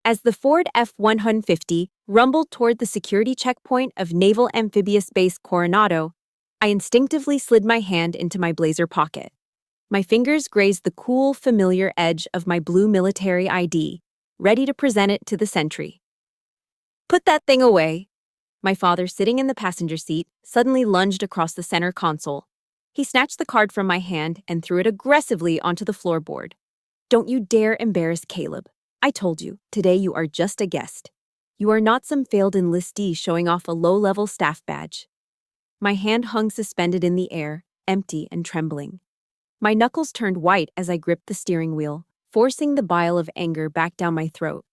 As the Ford F-150 rumbled toward the security checkpoint of Naval Amphibious Base Coronado, I instinctively slid my hand into my blazer pocket. My fingers grazed the cool, familiar edge of my blue military ID, ready to present it to the sentry. "Put that thing away." My father, sitting in the passenger seat, suddenly lunged across the center console. He snatched the card from my hand and threw it aggressively onto the floorboard. "Don't you dare embarrass Caleb. I told you, today you are just a guest. You are not some failed enlistee showing off a low-level staff badge." My hand hung suspended in the air, empty and trembling. My knuckles turned white as I gripped the steering wheel, forcing the bile of anger back down my throat.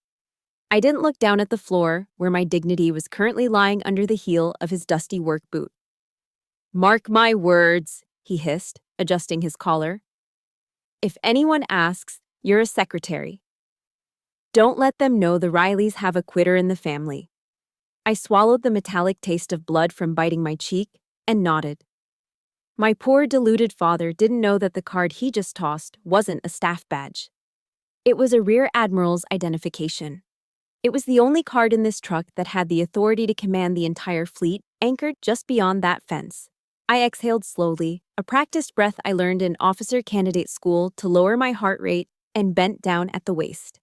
I didn't look down at the floor, where my dignity was currently lying under the heel of his dusty work boot. "Mark my words," he hissed, adjusting his collar. "If anyone asks, you're a secretary. Don't let them know the Rileys have a quitter in the family." I swallowed the metallic taste of blood from biting my cheek and nodded. My poor deluded father didn't know that the card he just tossed wasn't a staff badge. It was a Rear Admiral's identification. It was the only card in this truck that had the authority to command the entire fleet, anchored just beyond that fence. I exhaled slowly, a practiced breath I learned in officer candidate school to lower my heart rate, and bent down at the waist.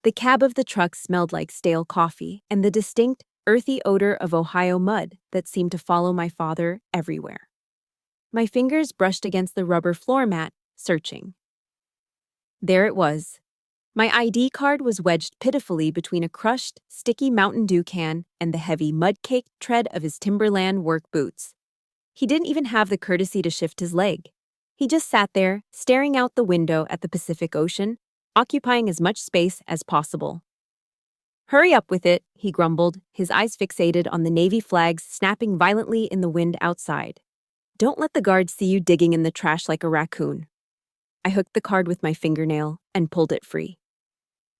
The cab of the truck smelled like stale coffee and the distinct, earthy odor of Ohio mud that seemed to follow my father everywhere. My fingers brushed against the rubber floor mat, searching. There it was. My ID card was wedged pitifully between a crushed, sticky Mountain Dew can and the heavy, mud-caked tread of his Timberland work boots. He didn't even have the courtesy to shift his leg. He just sat there, staring out the window at the Pacific Ocean, occupying as much space as possible. "Hurry up with it," he grumbled, his eyes fixated on the Navy flags snapping violently in the wind outside. "Don't let the guards see you digging in the trash like a raccoon." I hooked the card with my fingernail and pulled it free.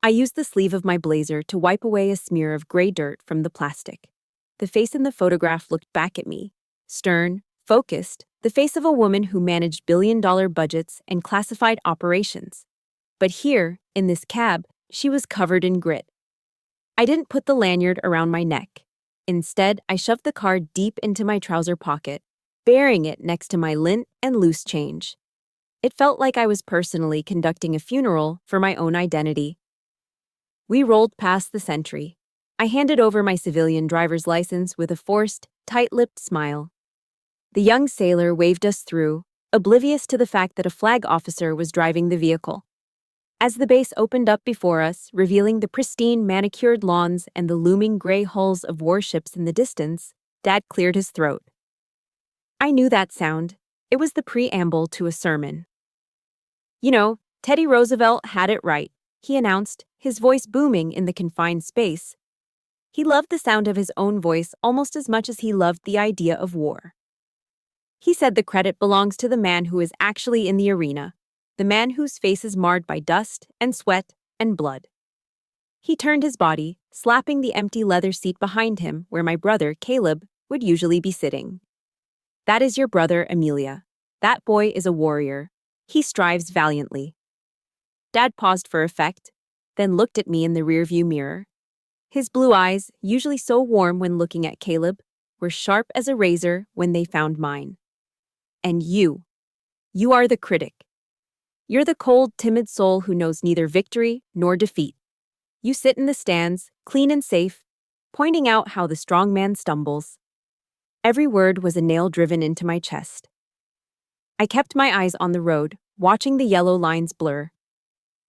I used the sleeve of my blazer to wipe away a smear of gray dirt from the plastic. The face in the photograph looked back at me, stern, focused, the face of a woman who managed billion-dollar budgets and classified operations. But here, in this cab, she was covered in grit. I didn't put the lanyard around my neck. Instead, I shoved the card deep into my trouser pocket, burying it next to my lint and loose change. It felt like I was personally conducting a funeral for my own identity. We rolled past the sentry. I handed over my civilian driver's license with a forced, tight-lipped smile. The young sailor waved us through, oblivious to the fact that a flag officer was driving the vehicle. As the base opened up before us, revealing the pristine, manicured lawns and the looming gray hulls of warships in the distance, Dad cleared his throat. I knew that sound. It was the preamble to a sermon. "You know, Teddy Roosevelt had it right," he announced, his voice booming in the confined space. He loved the sound of his own voice almost as much as he loved the idea of war. He said the credit belongs to the man who is actually in the arena, the man whose face is marred by dust and sweat and blood. He turned his body, slapping the empty leather seat behind him where my brother, Caleb, would usually be sitting. "That is your brother, Amelia. That boy is a warrior. He strives valiantly." Dad paused for effect, then looked at me in the rearview mirror. His blue eyes, usually so warm when looking at Caleb, were sharp as a razor when they found mine. "And you are the critic. You're the cold, timid soul who knows neither victory nor defeat. You sit in the stands, clean and safe, pointing out how the strong man stumbles." Every word was a nail driven into my chest. I kept my eyes on the road, watching the yellow lines blur.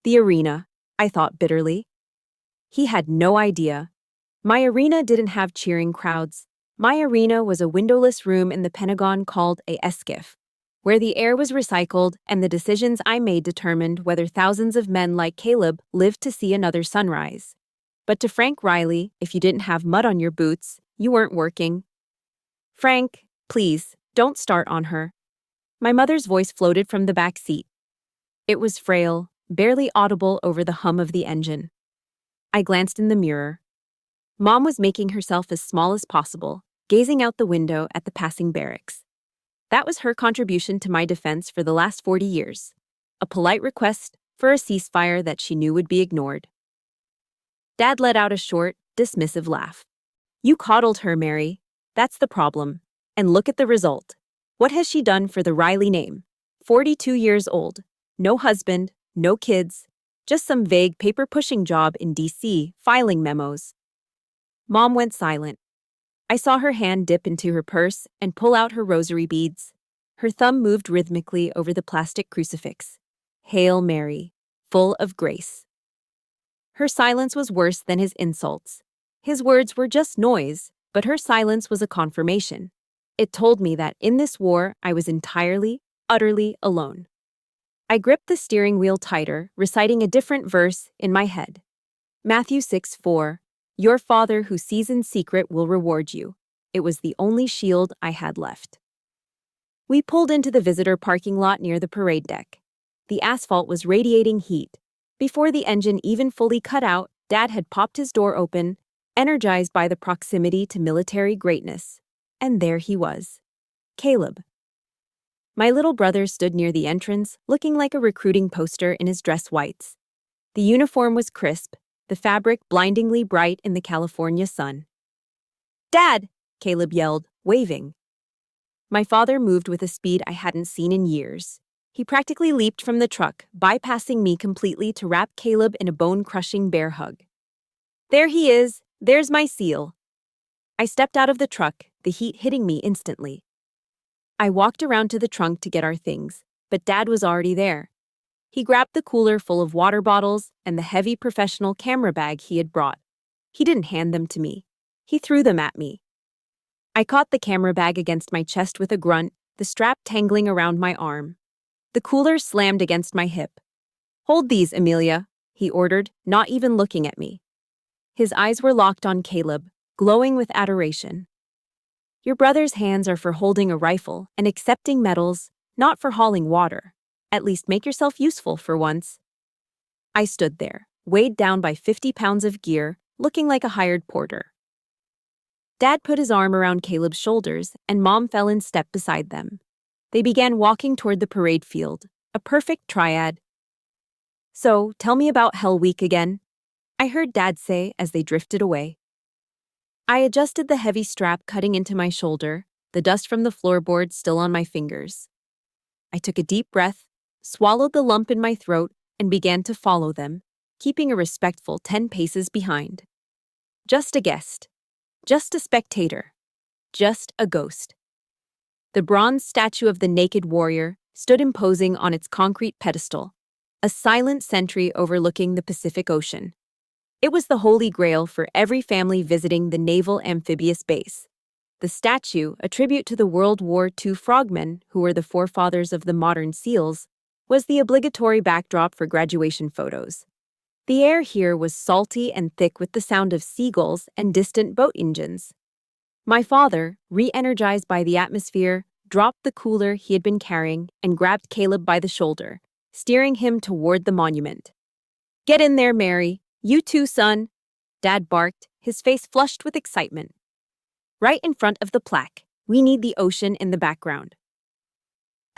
The arena, I thought bitterly. He had no idea. My arena didn't have cheering crowds. My arena was a windowless room in the Pentagon called a SCIF, where the air was recycled and the decisions I made determined whether thousands of men like Caleb lived to see another sunrise. But to Frank Riley, if you didn't have mud on your boots, you weren't working. "Frank, please, don't start on her." My mother's voice floated from the back seat. It was frail, barely audible over the hum of the engine. I glanced in the mirror. Mom was making herself as small as possible, gazing out the window at the passing barracks. That was her contribution to my defense for the last 40 years. A polite request for a ceasefire that she knew would be ignored. Dad let out a short, dismissive laugh. You coddled her, Mary. That's the problem. And look at the result. What has she done for the Riley name? 42 years old. No husband, no kids. Just some vague paper-pushing job in D.C. filing memos. Mom went silent. I saw her hand dip into her purse and pull out her rosary beads. Her thumb moved rhythmically over the plastic crucifix. Hail Mary, full of grace. Her silence was worse than his insults. His words were just noise, but her silence was a confirmation. It told me that in this war, I was entirely, utterly alone. I gripped the steering wheel tighter, reciting a different verse in my head. Matthew 6:4, Your Father who sees in secret will reward you. It was the only shield I had left. We pulled into the visitor parking lot near the parade deck. The asphalt was radiating heat. Before the engine even fully cut out, Dad had popped his door open, energized by the proximity to military greatness. And there he was. Caleb. My little brother stood near the entrance, looking like a recruiting poster in his dress whites. The uniform was crisp, the fabric blindingly bright in the California sun. Dad! Caleb yelled, waving. My father moved with a speed I hadn't seen in years. He practically leaped from the truck, bypassing me completely to wrap Caleb in a bone-crushing bear hug. There he is, there's my seal. I stepped out of the truck, the heat hitting me instantly. I walked around to the trunk to get our things, but Dad was already there. He grabbed the cooler full of water bottles and the heavy professional camera bag he had brought. He didn't hand them to me. He threw them at me. I caught the camera bag against my chest with a grunt, the strap tangling around my arm. The cooler slammed against my hip. Hold these, Amelia, he ordered, not even looking at me. His eyes were locked on Caleb, glowing with adoration. Your brother's hands are for holding a rifle and accepting medals, not for hauling water. At least make yourself useful for once. I stood there, weighed down by 50 pounds of gear, looking like a hired porter. Dad put his arm around Caleb's shoulders, and Mom fell in step beside them. They began walking toward the parade field, a perfect triad. So, tell me about Hell Week again, I heard Dad say as they drifted away. I adjusted the heavy strap cutting into my shoulder, the dust from the floorboard still on my fingers. I took a deep breath, swallowed the lump in my throat, and began to follow them, keeping a respectful 10 paces behind. Just a guest. Just a spectator. Just a ghost. The bronze statue of the naked warrior stood imposing on its concrete pedestal, a silent sentry overlooking the Pacific Ocean. It was the holy grail for every family visiting the Naval Amphibious Base. The statue, a tribute to the World War II frogmen, who were the forefathers of the modern SEALs, was the obligatory backdrop for graduation photos. The air here was salty and thick with the sound of seagulls and distant boat engines. My father, re-energized by the atmosphere, dropped the cooler he had been carrying and grabbed Caleb by the shoulder, steering him toward the monument. Get in there, Mary. You too, son, Dad barked, his face flushed with excitement. Right in front of the plaque, we need the ocean in the background.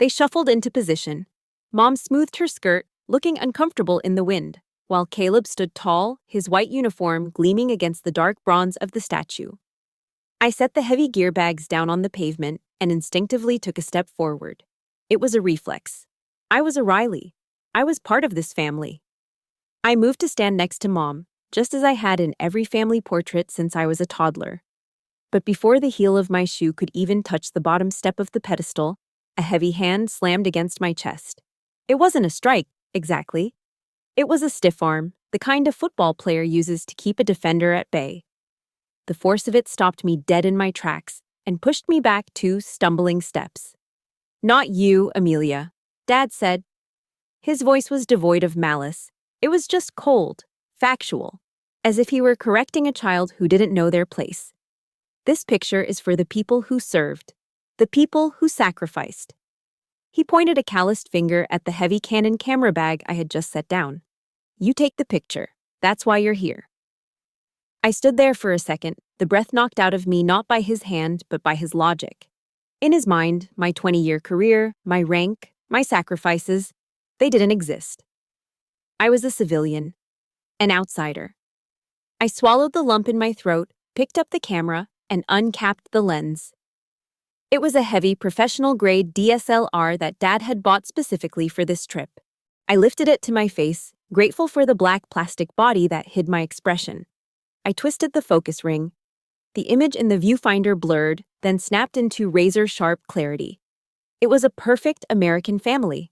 They shuffled into position. Mom smoothed her skirt, looking uncomfortable in the wind, while Caleb stood tall, his white uniform gleaming against the dark bronze of the statue. I set the heavy gear bags down on the pavement and instinctively took a step forward. It was a reflex. I was a Riley. I was part of this family. I moved to stand next to Mom, just as I had in every family portrait since I was a toddler. But before the heel of my shoe could even touch the bottom step of the pedestal, a heavy hand slammed against my chest. It wasn't a strike, exactly. It was a stiff arm, the kind a football player uses to keep a defender at bay. The force of it stopped me dead in my tracks and pushed me back 2 stumbling steps. Not you, Amelia, Dad said. His voice was devoid of malice. It was just cold, factual, as if he were correcting a child who didn't know their place. This picture is for the people who served, the people who sacrificed. He pointed a calloused finger at the heavy Canon camera bag I had just set down. You take the picture. That's why you're here. I stood there for a second, the breath knocked out of me not by his hand but by his logic. In his mind, my 20-year career, my rank, my sacrifices, they didn't exist. I was a civilian, an outsider. I swallowed the lump in my throat, picked up the camera, and uncapped the lens. It was a heavy, professional-grade DSLR that Dad had bought specifically for this trip. I lifted it to my face, grateful for the black plastic body that hid my expression. I twisted the focus ring. The image in the viewfinder blurred, then snapped into razor-sharp clarity. It was a perfect American family.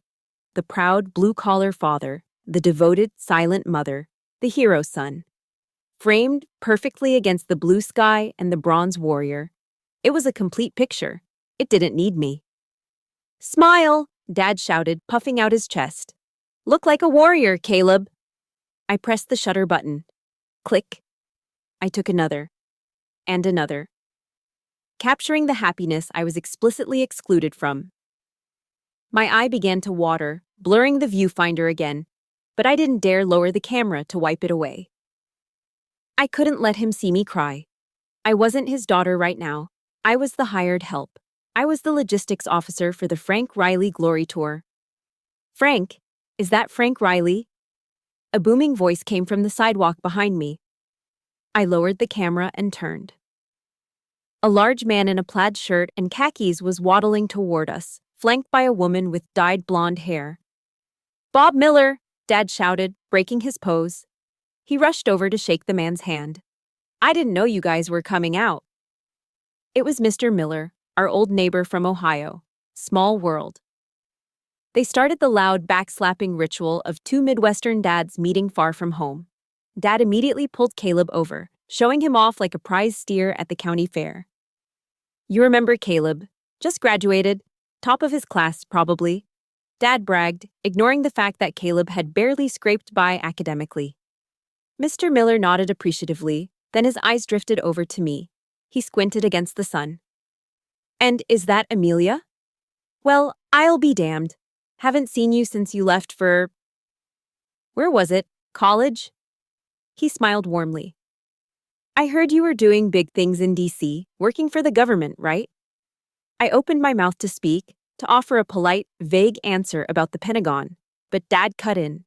The proud, blue-collar father, the devoted, silent mother, the hero son. Framed perfectly against the blue sky and the bronze warrior. It was a complete picture. It didn't need me. "Smile!" Dad shouted, puffing out his chest. "Look like a warrior, Caleb." I pressed the shutter button. Click. I took another. And another. Capturing the happiness I was explicitly excluded from. My eye began to water, blurring the viewfinder again, but I didn't dare lower the camera to wipe it away. I couldn't let him see me cry. I wasn't his daughter right now. I was the hired help. I was the logistics officer for the Frank Riley Glory Tour. "Frank? Is that Frank Riley?" A booming voice came from the sidewalk behind me. I lowered the camera and turned. A large man in a plaid shirt and khakis was waddling toward us, flanked by a woman with dyed blonde hair. "Bob Miller!" Dad shouted, breaking his pose. He rushed over to shake the man's hand. "I didn't know you guys were coming out." It was Mr. Miller, our old neighbor from Ohio. Small world. They started the loud backslapping ritual of two Midwestern dads meeting far from home. Dad immediately pulled Caleb over, showing him off like a prize steer at the county fair. "You remember Caleb. Just graduated. Top of his class, probably." Dad bragged, ignoring the fact that Caleb had barely scraped by academically. Mr. Miller nodded appreciatively, then his eyes drifted over to me. He squinted against the sun. "And is that Amelia?" "Well, I'll be damned. Haven't seen you since you left for... Where was it? College?" He smiled warmly. "I heard you were doing big things in D.C., working for the government, right?" I opened my mouth to speak, to offer a polite, vague answer about the Pentagon, but Dad cut in.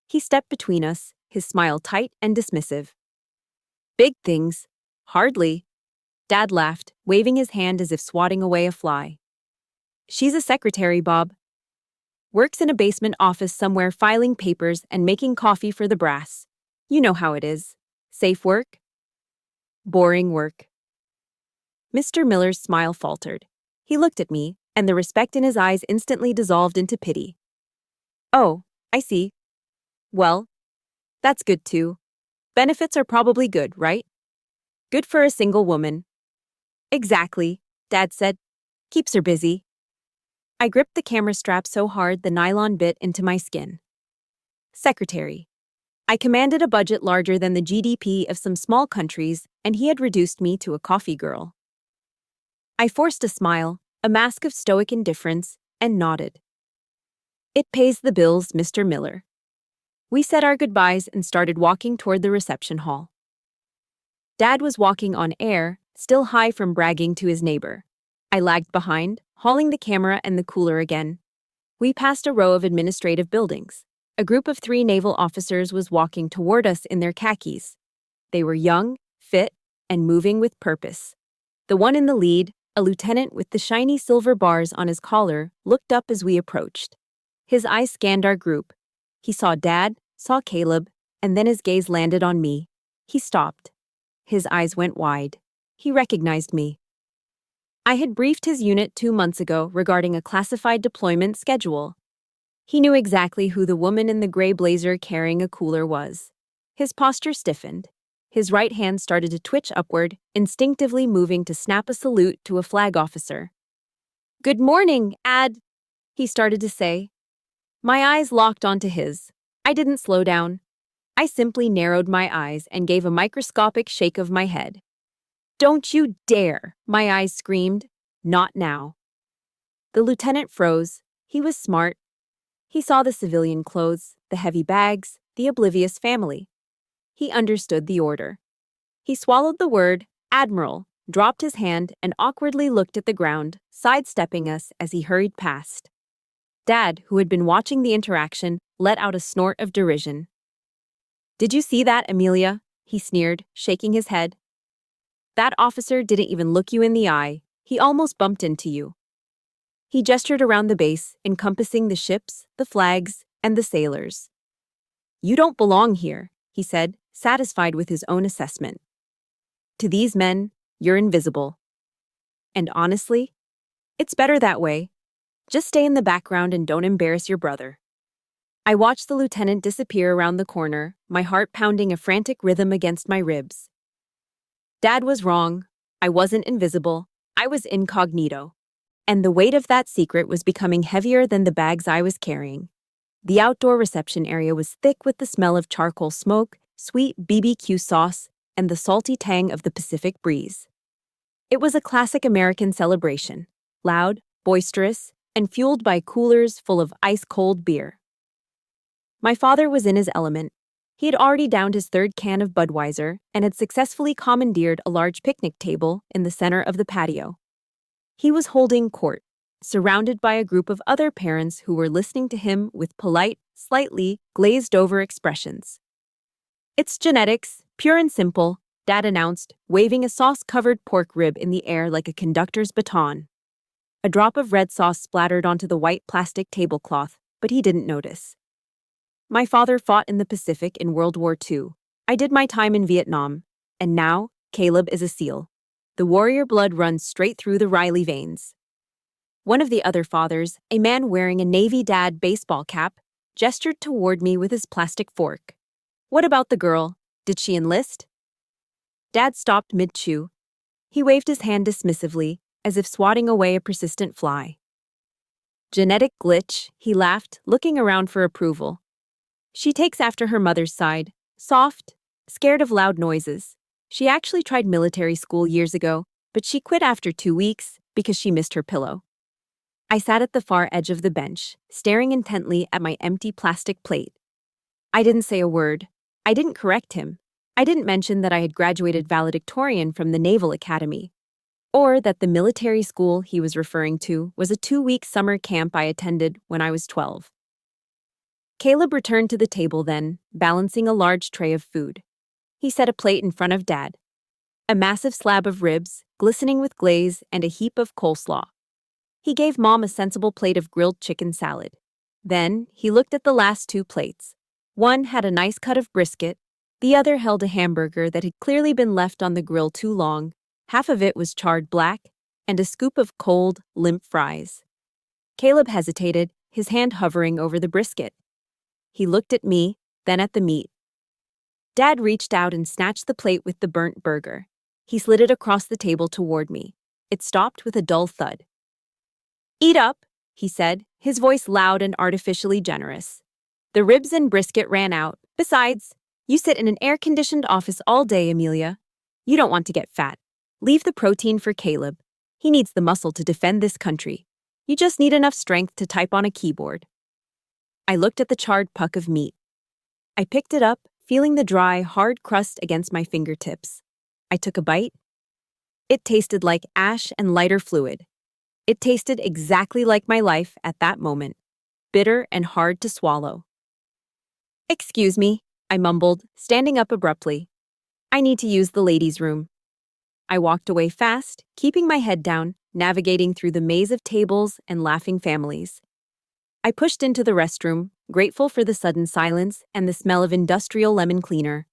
He stepped between us, his smile tight and dismissive. "Big things? Hardly." Dad laughed, waving his hand as if swatting away a fly. "She's a secretary, Bob. Works in a basement office somewhere filing papers and making coffee for the brass. You know how it is. Safe work? Boring work." Mr. Miller's smile faltered. He looked at me, and the respect in his eyes instantly dissolved into pity. "Oh, I see. Well, that's good too. Benefits are probably good, right? Good for a single woman." "Exactly," Dad said. "Keeps her busy." I gripped the camera strap so hard the nylon bit into my skin. Secretary. I commanded a budget larger than the GDP of some small countries, and he had reduced me to a coffee girl. I forced a smile, a mask of stoic indifference, and nodded. "It pays the bills, Mr. Miller." We said our goodbyes and started walking toward the reception hall. Dad was walking on air, still high from bragging to his neighbor. I lagged behind, hauling the camera and the cooler again. We passed a row of administrative buildings. A group of 3 naval officers was walking toward us in their khakis. They were young, fit, and moving with purpose. The one in the lead, a lieutenant with the shiny silver bars on his collar, looked up as we approached. His eyes scanned our group. He saw Dad, saw Caleb, and then his gaze landed on me. He stopped. His eyes went wide. He recognized me. I had briefed his unit 2 months ago regarding a classified deployment schedule. He knew exactly who the woman in the gray blazer carrying a cooler was. His posture stiffened. His right hand started to twitch upward, instinctively moving to snap a salute to a flag officer. "Good morning, he started to say. My eyes locked onto his. I didn't slow down. I simply narrowed my eyes and gave a microscopic shake of my head. "Don't you dare!" my eyes screamed. "Not now." The lieutenant froze. He was smart. He saw the civilian clothes, the heavy bags, the oblivious family. He understood the order. He swallowed the word, Admiral, dropped his hand, and awkwardly looked at the ground, sidestepping us as he hurried past. Dad, who had been watching the interaction, let out a snort of derision. "Did you see that, Amelia?" he sneered, shaking his head. That officer didn't even look you in the eye. He almost bumped into you. He gestured around the base, encompassing the ships, the flags, and the sailors. You don't belong here, he said, satisfied with his own assessment. To these men, you're invisible. And honestly, it's better that way. Just stay in the background and don't embarrass your brother. I watched the lieutenant disappear around the corner, my heart pounding a frantic rhythm against my ribs. Dad was wrong. I wasn't invisible. I was incognito. And the weight of that secret was becoming heavier than the bags I was carrying. The outdoor reception area was thick with the smell of charcoal smoke, sweet BBQ sauce, and the salty tang of the Pacific breeze. It was a classic American celebration, loud, boisterous, and fueled by coolers full of ice-cold beer. My father was in his element. He had already downed his third can of Budweiser and had successfully commandeered a large picnic table in the center of the patio. He was holding court, surrounded by a group of other parents who were listening to him with polite, slightly glazed-over expressions. It's genetics, pure and simple, Dad announced, waving a sauce-covered pork rib in the air like a conductor's baton. A drop of red sauce splattered onto the white plastic tablecloth, but he didn't notice. My father fought in the Pacific in World War II. I did my time in Vietnam. And now, Caleb is a SEAL. The warrior blood runs straight through the Riley veins. One of the other fathers, a man wearing a Navy Dad baseball cap, gestured toward me with his plastic fork. What about the girl? Did she enlist? Dad stopped mid-chew. He waved his hand dismissively, as if swatting away a persistent fly. Genetic glitch, he laughed, looking around for approval. She takes after her mother's side, soft, scared of loud noises. She actually tried military school years ago, but she quit after 2 weeks because she missed her pillow. I sat at the far edge of the bench, staring intently at my empty plastic plate. I didn't say a word. I didn't correct him. I didn't mention that I had graduated valedictorian from the Naval Academy, or that the military school he was referring to was a 2-week summer camp I attended when I was 12. Caleb returned to the table then, balancing a large tray of food. He set a plate in front of Dad. A massive slab of ribs, glistening with glaze, and a heap of coleslaw. He gave Mom a sensible plate of grilled chicken salad. Then, he looked at the last 2 plates. One had a nice cut of brisket, the other held a hamburger that had clearly been left on the grill too long, half of it was charred black, and a scoop of cold, limp fries. Caleb hesitated, his hand hovering over the brisket. He looked at me, then at the meat. Dad reached out and snatched the plate with the burnt burger. He slid it across the table toward me. It stopped with a dull thud. Eat up, he said, his voice loud and artificially generous. The ribs and brisket ran out. Besides, you sit in an air-conditioned office all day, Amelia. You don't want to get fat. Leave the protein for Caleb. He needs the muscle to defend this country. You just need enough strength to type on a keyboard. I looked at the charred puck of meat. I picked it up, feeling the dry, hard crust against my fingertips. I took a bite. It tasted like ash and lighter fluid. It tasted exactly like my life at that moment, bitter and hard to swallow. Excuse me, I mumbled, standing up abruptly. I need to use the ladies' room. I walked away fast, keeping my head down, navigating through the maze of tables and laughing families. I pushed into the restroom, grateful for the sudden silence and the smell of industrial lemon cleaner.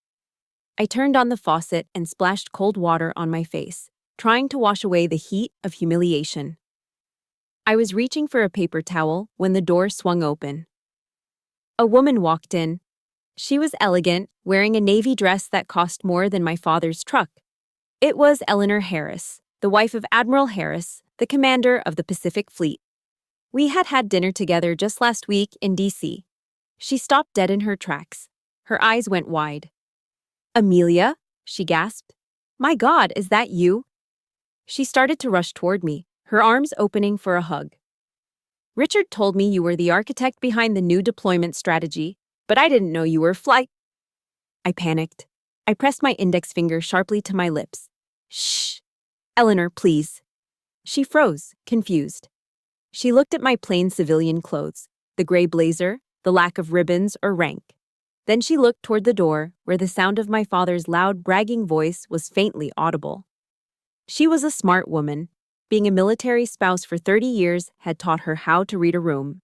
I turned on the faucet and splashed cold water on my face, trying to wash away the heat of humiliation. I was reaching for a paper towel when the door swung open. A woman walked in. She was elegant, wearing a navy dress that cost more than my father's truck. It was Eleanor Harris, the wife of Admiral Harris, the commander of the Pacific Fleet. We had had dinner together just last week in D.C. She stopped dead in her tracks. Her eyes went wide. Amelia? She gasped. My God, is that you? She started to rush toward me, her arms opening for a hug. Richard told me you were the architect behind the new deployment strategy, but I didn't know you were flight. I panicked. I pressed my index finger sharply to my lips. Shh. Eleanor, please. She froze, confused. She looked at my plain civilian clothes, the gray blazer, the lack of ribbons or rank. Then she looked toward the door, where the sound of my father's loud, bragging voice was faintly audible. She was a smart woman. Being a military spouse for 30 years had taught her how to read a room.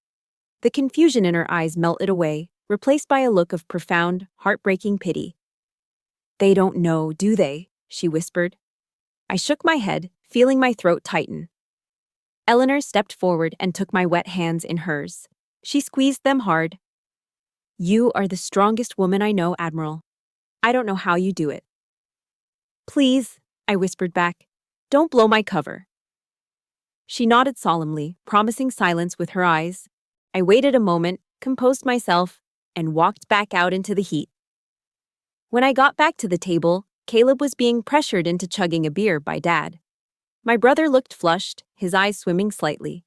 The confusion in her eyes melted away, replaced by a look of profound, heartbreaking pity. "They don't know, do they?" she whispered. I shook my head, feeling my throat tighten. Eleanor stepped forward and took my wet hands in hers. She squeezed them hard. "You are the strongest woman I know, Admiral. I don't know how you do it." "Please," I whispered back, "don't blow my cover." She nodded solemnly, promising silence with her eyes. I waited a moment, composed myself, and walked back out into the heat. When I got back to the table, Caleb was being pressured into chugging a beer by Dad. My brother looked flushed, his eyes swimming slightly.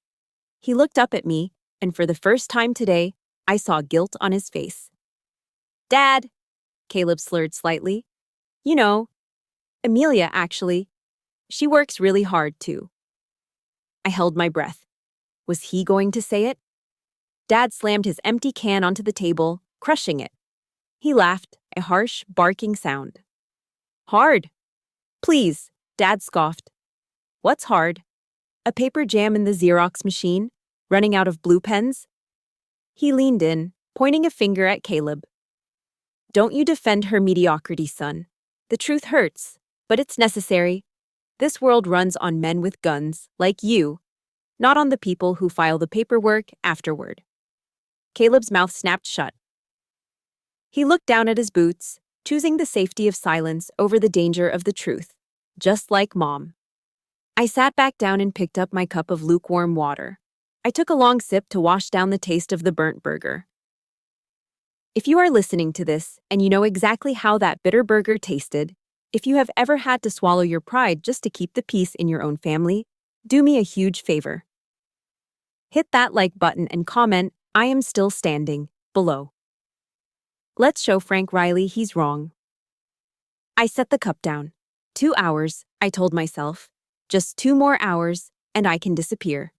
He looked up at me, and for the first time today, I saw guilt on his face. "Dad," Caleb slurred slightly. "You know, Amelia, actually. She works really hard, too." I held my breath. Was he going to say it? Dad slammed his empty can onto the table, crushing it. He laughed, a harsh, barking sound. "Hard? Please," Dad scoffed. "What's hard? A paper jam in the Xerox machine? Running out of blue pens?" He leaned in, pointing a finger at Caleb. "Don't you defend her mediocrity, son. The truth hurts, but it's necessary. This world runs on men with guns, like you, not on the people who file the paperwork afterward." Caleb's mouth snapped shut. He looked down at his boots, choosing the safety of silence over the danger of the truth, just like Mom. I sat back down and picked up my cup of lukewarm water. I took a long sip to wash down the taste of the burnt burger. If you are listening to this and you know exactly how that bitter burger tasted, if you have ever had to swallow your pride just to keep the peace in your own family, do me a huge favor. Hit that like button and comment, "I am still standing," below. Let's show Frank Riley he's wrong. I set the cup down. 2 hours, I told myself. Just 2 more hours, and I can disappear.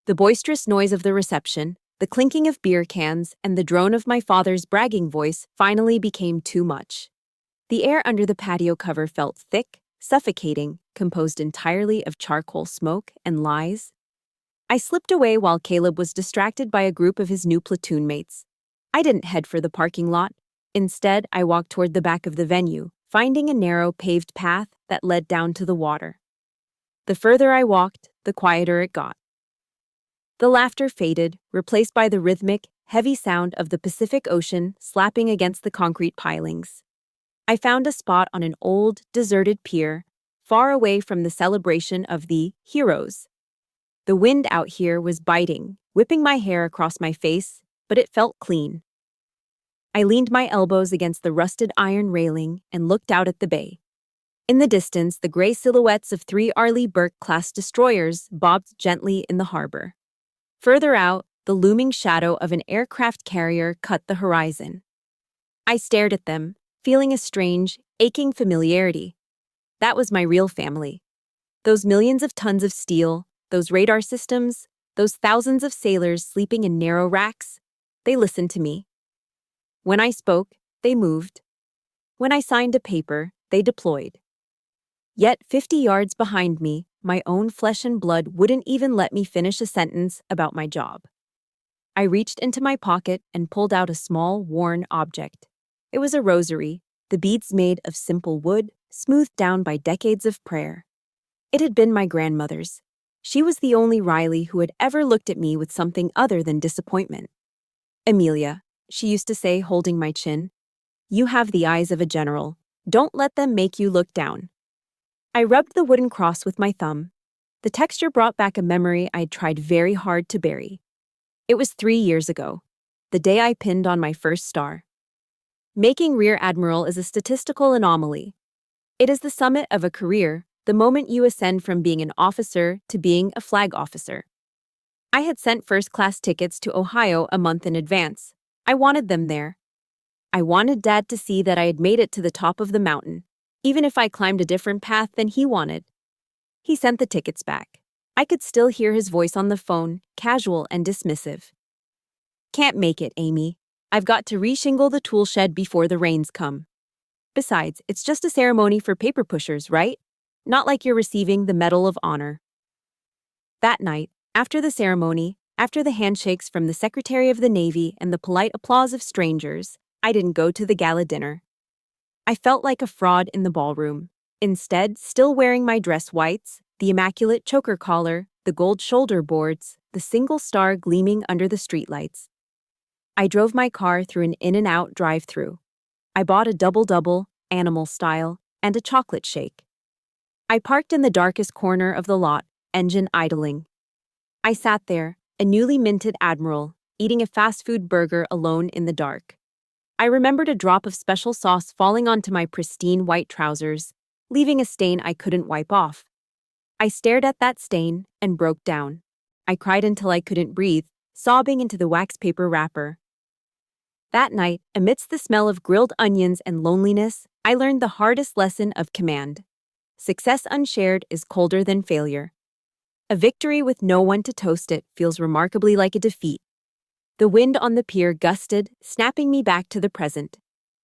The boisterous noise of the reception, the clinking of beer cans, and the drone of my father's bragging voice finally became too much. The air under the patio cover felt thick, suffocating, composed entirely of charcoal smoke and lies. I slipped away while Caleb was distracted by a group of his new platoon mates. I didn't head for the parking lot. Instead, I walked toward the back of the venue, finding a narrow paved path that led down to the water. The further I walked, the quieter it got. The laughter faded, replaced by the rhythmic, heavy sound of the Pacific Ocean slapping against the concrete pilings. I found a spot on an old, deserted pier, far away from the celebration of the heroes. The wind out here was biting, whipping my hair across my face, but it felt clean. I leaned my elbows against the rusted iron railing and looked out at the bay. In the distance, the gray silhouettes of 3 Arleigh Burke-class destroyers bobbed gently in the harbor. Further out, the looming shadow of an aircraft carrier cut the horizon. I stared at them, feeling a strange, aching familiarity. That was my real family. Those millions of tons of steel, those radar systems, those thousands of sailors sleeping in narrow racks, they listened to me. When I spoke, they moved. When I signed a paper, they deployed. Yet 50 yards behind me, my own flesh and blood wouldn't even let me finish a sentence about my job. I reached into my pocket and pulled out a small, worn object. It was a rosary, the beads made of simple wood, smoothed down by decades of prayer. It had been my grandmother's. She was the only Riley who had ever looked at me with something other than disappointment. "Amelia," she used to say, holding my chin, "you have the eyes of a general. Don't let them make you look down." I rubbed the wooden cross with my thumb. The texture brought back a memory I'd tried very hard to bury. It was 3 years ago, the day I pinned on my first star. Making Rear Admiral is a statistical anomaly. It is the summit of a career, the moment you ascend from being an officer to being a flag officer. I had sent first-class tickets to Ohio a month in advance. I wanted them there. I wanted Dad to see that I had made it to the top of the mountain, even if I climbed a different path than he wanted. He sent the tickets back. I could still hear his voice on the phone, casual and dismissive. "Can't make it, Amy. I've got to reshingle the tool shed before the rains come. Besides, it's just a ceremony for paper pushers, right? Not like you're receiving the Medal of Honor. That night, after the ceremony, after the handshakes from the Secretary of the Navy and the polite applause of strangers, I didn't go to the gala dinner. I felt like a fraud in the ballroom. Instead, still wearing my dress whites, the immaculate choker collar, the gold shoulder boards, the single star gleaming under the streetlights. I drove my car through an In-N-Out drive-thru. I bought a double-double, animal style, and a chocolate shake. I parked in the darkest corner of the lot, engine idling. I sat there, a newly minted Admiral, eating a fast food burger alone in the dark. I remembered a drop of special sauce falling onto my pristine white trousers, leaving a stain I couldn't wipe off. I stared at that stain and broke down. I cried until I couldn't breathe, sobbing into the wax paper wrapper. That night, amidst the smell of grilled onions and loneliness, I learned the hardest lesson of command. Success unshared is colder than failure. A victory with no one to toast it feels remarkably like a defeat. The wind on the pier gusted, snapping me back to the present.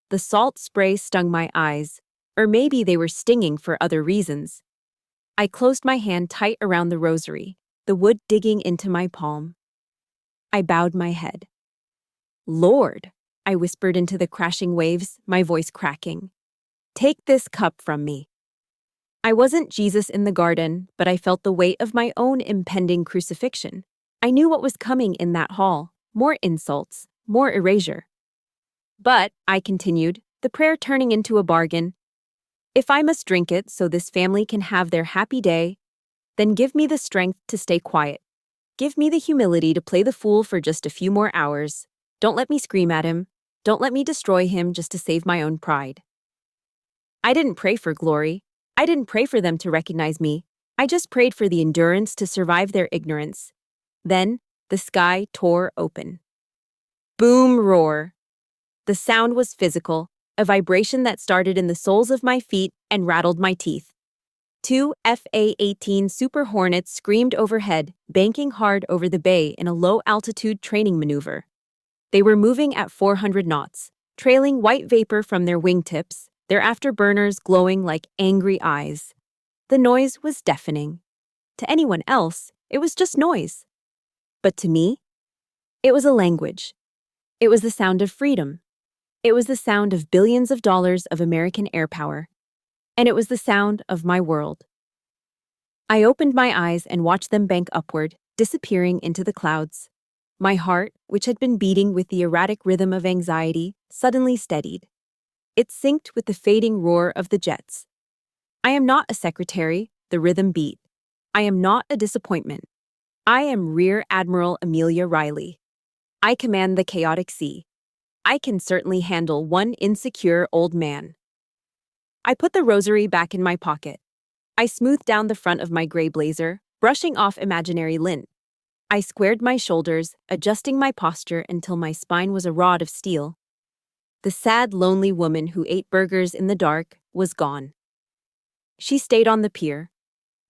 The salt spray stung my eyes, or maybe they were stinging for other reasons. I closed my hand tight around the rosary, the wood digging into my palm. I bowed my head. "Lord," I whispered into the crashing waves, my voice cracking. "Take this cup from me." I wasn't Jesus in the garden, but I felt the weight of my own impending crucifixion. I knew what was coming in that hall. More insults, more erasure. "But," I continued, the prayer turning into a bargain, "if I must drink it so this family can have their happy day, then give me the strength to stay quiet. Give me the humility to play the fool for just a few more hours. Don't let me scream at him. Don't let me destroy him just to save my own pride." I didn't pray for glory. I didn't pray for them to recognize me. I just prayed for the endurance to survive their ignorance. Then, the sky tore open. Boom roar. The sound was physical, a vibration that started in the soles of my feet and rattled my teeth. Two FA-18 Super Hornets screamed overhead, banking hard over the bay in a low-altitude training maneuver. They were moving at 400 knots, trailing white vapor from their wingtips, their afterburners glowing like angry eyes. The noise was deafening. To anyone else, it was just noise. But to me, it was a language. It was the sound of freedom. It was the sound of billions of dollars of American air power. And it was the sound of my world. I opened my eyes and watched them bank upward, disappearing into the clouds. My heart, which had been beating with the erratic rhythm of anxiety, suddenly steadied. It synced with the fading roar of the jets. I am not a secretary, the rhythm beat. I am not a disappointment. I am Rear Admiral Amelia Riley. I command the chaotic sea. I can certainly handle one insecure old man. I put the rosary back in my pocket. I smoothed down the front of my gray blazer, brushing off imaginary lint. I squared my shoulders, adjusting my posture until my spine was a rod of steel. The sad, lonely woman who ate burgers in the dark was gone. She stayed on the pier.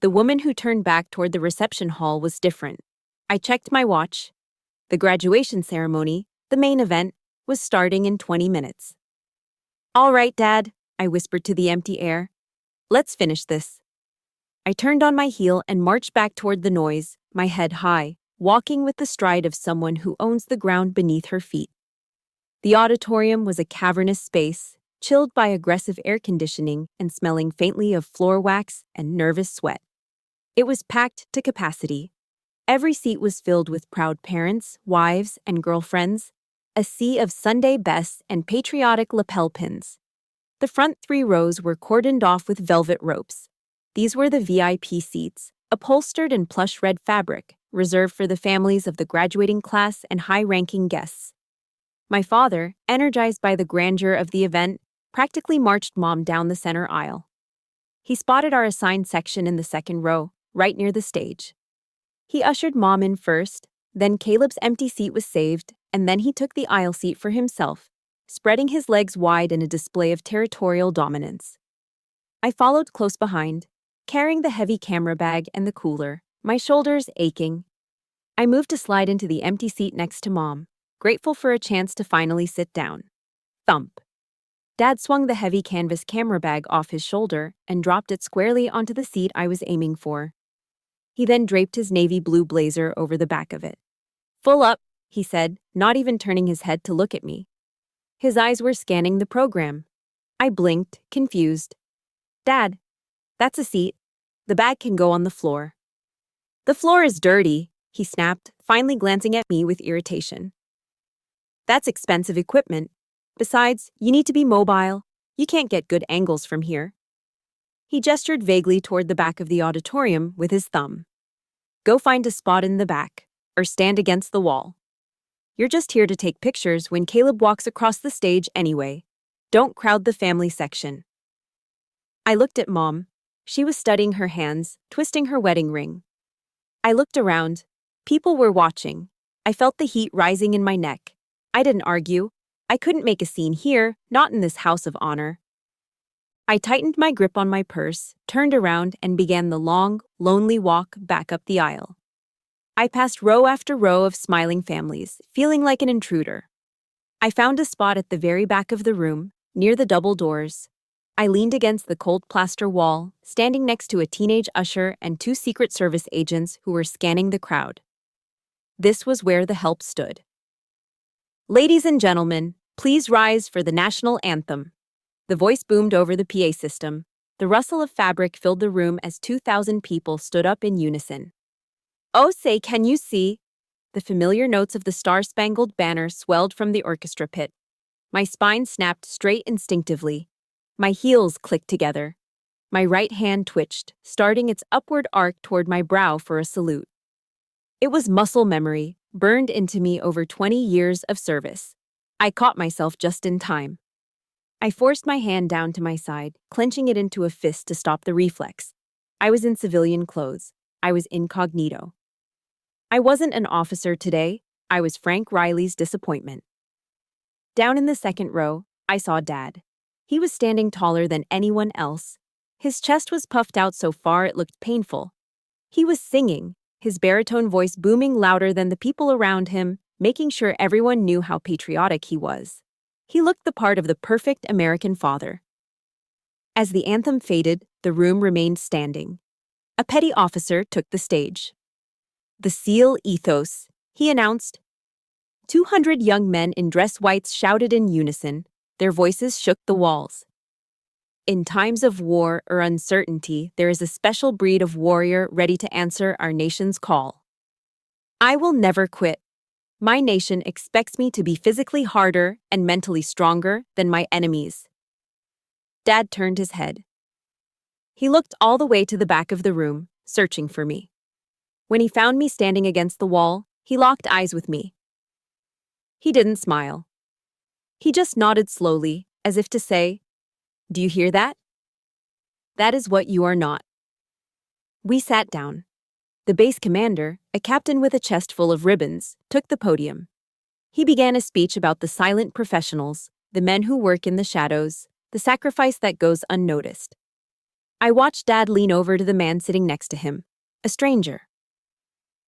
The woman who turned back toward the reception hall was different. I checked my watch. The graduation ceremony, the main event, was starting in 20 minutes. "All right, Dad," I whispered to the empty air. "Let's finish this." I turned on my heel and marched back toward the noise, my head high, walking with the stride of someone who owns the ground beneath her feet. The auditorium was a cavernous space, chilled by aggressive air conditioning and smelling faintly of floor wax and nervous sweat. It was packed to capacity. Every seat was filled with proud parents, wives, and girlfriends, a sea of Sunday bests and patriotic lapel pins. The front 3 rows were cordoned off with velvet ropes. These were the VIP seats, upholstered in plush red fabric, reserved for the families of the graduating class and high-ranking guests. My father, energized by the grandeur of the event, practically marched Mom down the center aisle. He spotted our assigned section in the second row, right near the stage. He ushered Mom in first, then Caleb's empty seat was saved, and then he took the aisle seat for himself, spreading his legs wide in a display of territorial dominance. I followed close behind, carrying the heavy camera bag and the cooler, my shoulders aching. I moved to slide into the empty seat next to Mom, grateful for a chance to finally sit down. Thump. Dad swung the heavy canvas camera bag off his shoulder and dropped it squarely onto the seat I was aiming for. He then draped his navy blue blazer over the back of it. "Full up," he said, not even turning his head to look at me. His eyes were scanning the program. I blinked, confused. "Dad, that's a seat. The bag can go on the floor." "The floor is dirty," he snapped, finally glancing at me with irritation. "That's expensive equipment. Besides, you need to be mobile. You can't get good angles from here." He gestured vaguely toward the back of the auditorium with his thumb. "Go find a spot in the back, or stand against the wall. You're just here to take pictures when Caleb walks across the stage anyway. Don't crowd the family section." I looked at Mom. She was studying her hands, twisting her wedding ring. I looked around. People were watching. I felt the heat rising in my neck. I didn't argue. I couldn't make a scene here, not in this house of honor. I tightened my grip on my purse, turned around, and began the long, lonely walk back up the aisle. I passed row after row of smiling families, feeling like an intruder. I found a spot at the very back of the room, near the double doors. I leaned against the cold plaster wall, standing next to a teenage usher and two Secret Service agents who were scanning the crowd. This was where the help stood. "Ladies and gentlemen, please rise for the national anthem." The voice boomed over the PA system. The rustle of fabric filled the room as 2,000 people stood up in unison. "Oh, say, can you see?" The familiar notes of the Star-Spangled Banner swelled from the orchestra pit. My spine snapped straight instinctively. My heels clicked together. My right hand twitched, starting its upward arc toward my brow for a salute. It was muscle memory, burned into me over 20 years of service. I caught myself just in time. I forced my hand down to my side, clenching it into a fist to stop the reflex. I was in civilian clothes. I was incognito. I wasn't an officer today. I was Frank Riley's disappointment. Down in the second row, I saw Dad. He was standing taller than anyone else. His chest was puffed out so far it looked painful. He was singing, his baritone voice booming louder than the people around him, making sure everyone knew how patriotic he was. He looked the part of the perfect American father. As the anthem faded, the room remained standing. A petty officer took the stage. "The SEAL ethos," he announced. 200 young men in dress whites shouted in unison. Their voices shook the walls. "In times of war or uncertainty, there is a special breed of warrior ready to answer our nation's call. I will never quit. My nation expects me to be physically harder and mentally stronger than my enemies." Dad turned his head. He looked all the way to the back of the room, searching for me. When he found me standing against the wall, he locked eyes with me. He didn't smile. He just nodded slowly, as if to say, "Do you hear that? That is what you are not." We sat down. The base commander, a captain with a chest full of ribbons, took the podium. He began a speech about the silent professionals, the men who work in the shadows, the sacrifice that goes unnoticed. I watched Dad lean over to the man sitting next to him, a stranger.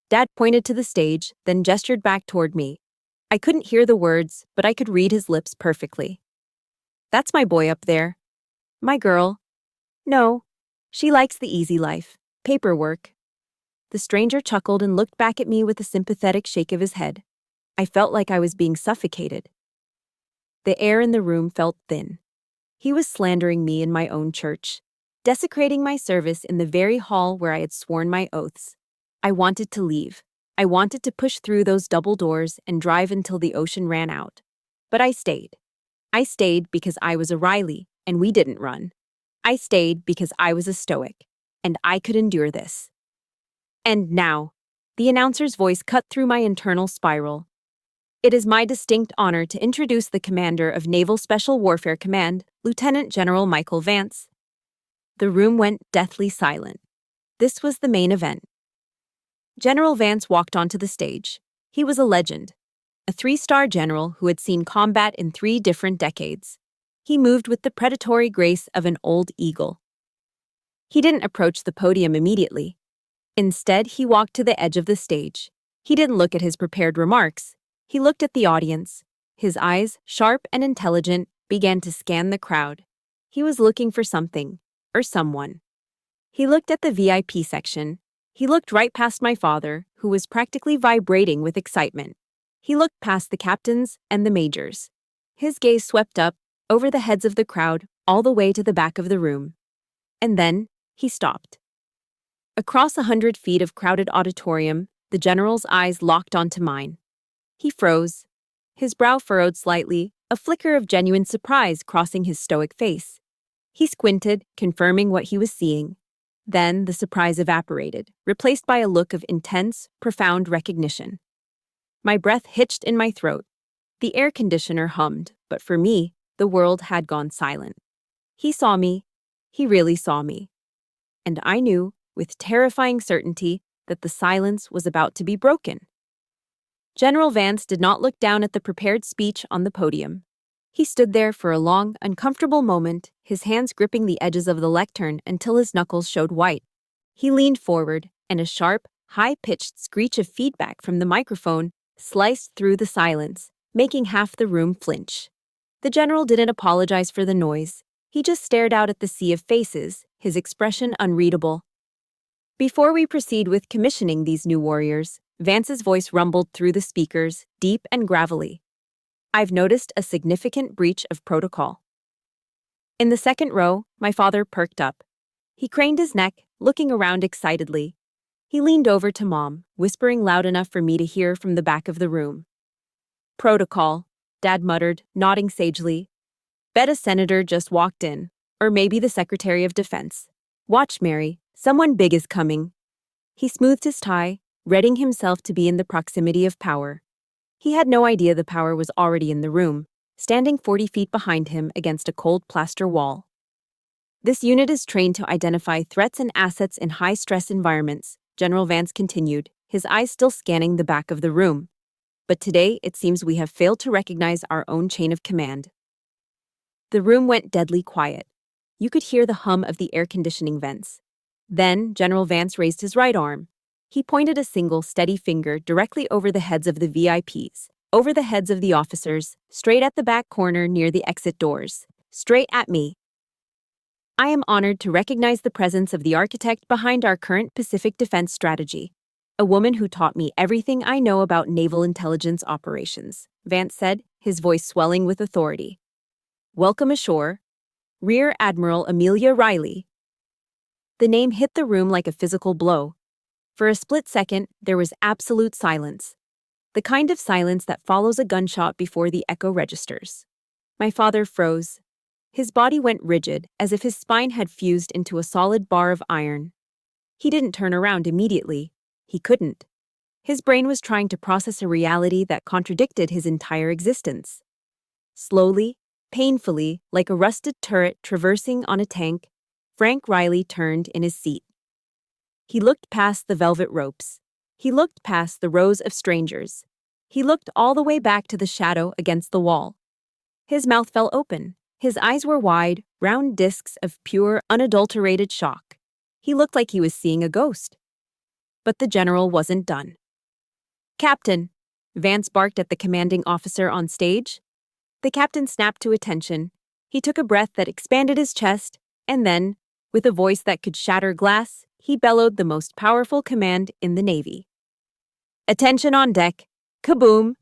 Dad pointed to the stage, then gestured back toward me. I couldn't hear the words, but I could read his lips perfectly. "That's my boy up there. My girl. No, she likes the easy life, paperwork." The stranger chuckled and looked back at me with a sympathetic shake of his head. I felt like I was being suffocated. The air in the room felt thin. He was slandering me in my own church, desecrating my service in the very hall where I had sworn my oaths. I wanted to leave. I wanted to push through those double doors and drive until the ocean ran out. But I stayed. I stayed because I was a Riley, and we didn't run. I stayed because I was a stoic, and I could endure this. And now, the announcer's voice cut through my internal spiral. "It is my distinct honor to introduce the commander of Naval Special Warfare Command, Lieutenant General Michael Vance." The room went deathly silent. This was the main event. General Vance walked onto the stage. He was a legend, a 3-star general who had seen combat in 3 different decades. He moved with the predatory grace of an old eagle. He didn't approach the podium immediately. Instead, he walked to the edge of the stage. He didn't look at his prepared remarks. He looked at the audience. His eyes, sharp and intelligent, began to scan the crowd. He was looking for something, or someone. He looked at the VIP section. He looked right past my father, who was practically vibrating with excitement. He looked past the captains and the majors. His gaze swept up, over the heads of the crowd, all the way to the back of the room. And then, he stopped. Across 100 feet of crowded auditorium, the general's eyes locked onto mine. He froze. His brow furrowed slightly, a flicker of genuine surprise crossing his stoic face. He squinted, confirming what he was seeing. Then the surprise evaporated, replaced by a look of intense, profound recognition. My breath hitched in my throat. The air conditioner hummed, but for me, the world had gone silent. He saw me. He really saw me. And I knew, with terrifying certainty, that the silence was about to be broken. General Vance did not look down at the prepared speech on the podium. He stood there for a long, uncomfortable moment, his hands gripping the edges of the lectern until his knuckles showed white. He leaned forward, and a sharp, high-pitched screech of feedback from the microphone sliced through the silence, making half the room flinch. The general didn't apologize for the noise. He just stared out at the sea of faces, his expression unreadable. Before we proceed with commissioning these new warriors, Vance's voice rumbled through the speakers, deep and gravelly. I've noticed a significant breach of protocol. In the second row, my father perked up. He craned his neck, looking around excitedly. He leaned over to Mom, whispering loud enough for me to hear from the back of the room. Protocol, Dad muttered, nodding sagely. Bet a senator just walked in, or maybe the Secretary of Defense. Watch, Mary, someone big is coming. He smoothed his tie, readying himself to be in the proximity of power. He had no idea the power was already in the room, standing 40 feet behind him against a cold plaster wall. This unit is trained to identify threats and assets in high-stress environments, General Vance continued, his eyes still scanning the back of the room. But today, it seems we have failed to recognize our own chain of command. The room went deadly quiet. You could hear the hum of the air conditioning vents. Then, General Vance raised his right arm. He pointed a single, steady finger directly over the heads of the VIPs, over the heads of the officers, straight at the back corner near the exit doors, straight at me. I am honored to recognize the presence of the architect behind our current Pacific defense strategy, a woman who taught me everything I know about naval intelligence operations, Vance said, his voice swelling with authority. Welcome ashore, Rear Admiral Amelia Riley. The name hit the room like a physical blow. For a split second, there was absolute silence. The kind of silence that follows a gunshot before the echo registers. My father froze. His body went rigid, as if his spine had fused into a solid bar of iron. He didn't turn around immediately. He couldn't. His brain was trying to process a reality that contradicted his entire existence. Slowly, painfully, like a rusted turret traversing on a tank, Frank Riley turned in his seat. He looked past the velvet ropes. He looked past the rows of strangers. He looked all the way back to the shadow against the wall. His mouth fell open. His eyes were wide, round discs of pure, unadulterated shock. He looked like he was seeing a ghost. But the general wasn't done. Captain, Vance barked at the commanding officer on stage. The captain snapped to attention. He took a breath that expanded his chest, and then, with a voice that could shatter glass, he bellowed the most powerful command in the Navy. Attention on deck. Kaboom!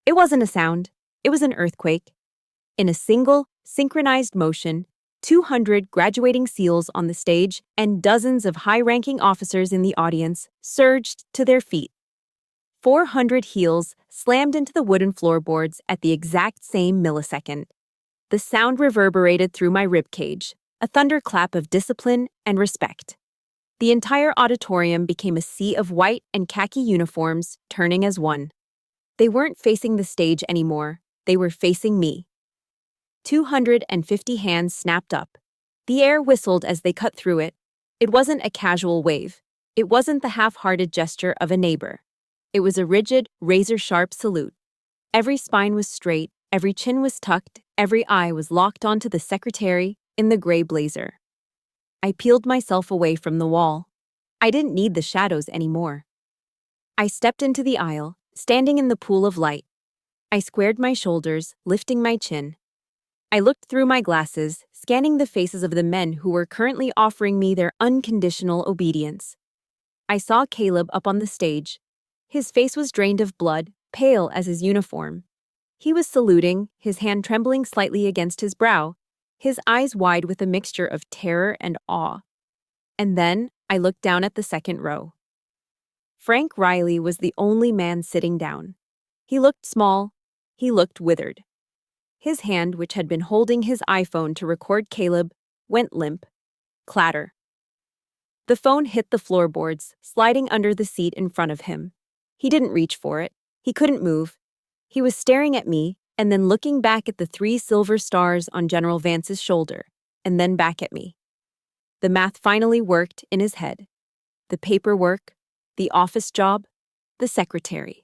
It wasn't a sound. It was an earthquake. In a single, synchronized motion, 200 graduating SEALs on the stage and dozens of high-ranking officers in the audience surged to their feet. 400 heels slammed into the wooden floorboards at the exact same millisecond. The sound reverberated through my ribcage, a thunderclap of discipline and respect. The entire auditorium became a sea of white and khaki uniforms turning as one. They weren't facing the stage anymore. They were facing me. 250 hands snapped up. The air whistled as they cut through it. It wasn't a casual wave. It wasn't the half-hearted gesture of a neighbor. It was a rigid, razor-sharp salute. Every spine was straight, every chin was tucked, every eye was locked onto the secretary in the gray blazer. I peeled myself away from the wall. I didn't need the shadows anymore. I stepped into the aisle, standing in the pool of light, I squared my shoulders, lifting my chin. I looked through my glasses, scanning the faces of the men who were currently offering me their unconditional obedience. I saw Caleb up on the stage. His face was drained of blood, pale as his uniform. He was saluting, his hand trembling slightly against his brow, his eyes wide with a mixture of terror and awe. And then I looked down at the second row. Frank Riley was the only man sitting down. He looked small. He looked withered. His hand, which had been holding his iPhone to record Caleb, went limp. Clatter. The phone hit the floorboards, sliding under the seat in front of him. He didn't reach for it. He couldn't move. He was staring at me and then looking back at the 3 silver stars on General Vance's shoulder, and then back at me. The math finally worked in his head. The paperwork, the office job, the secretary.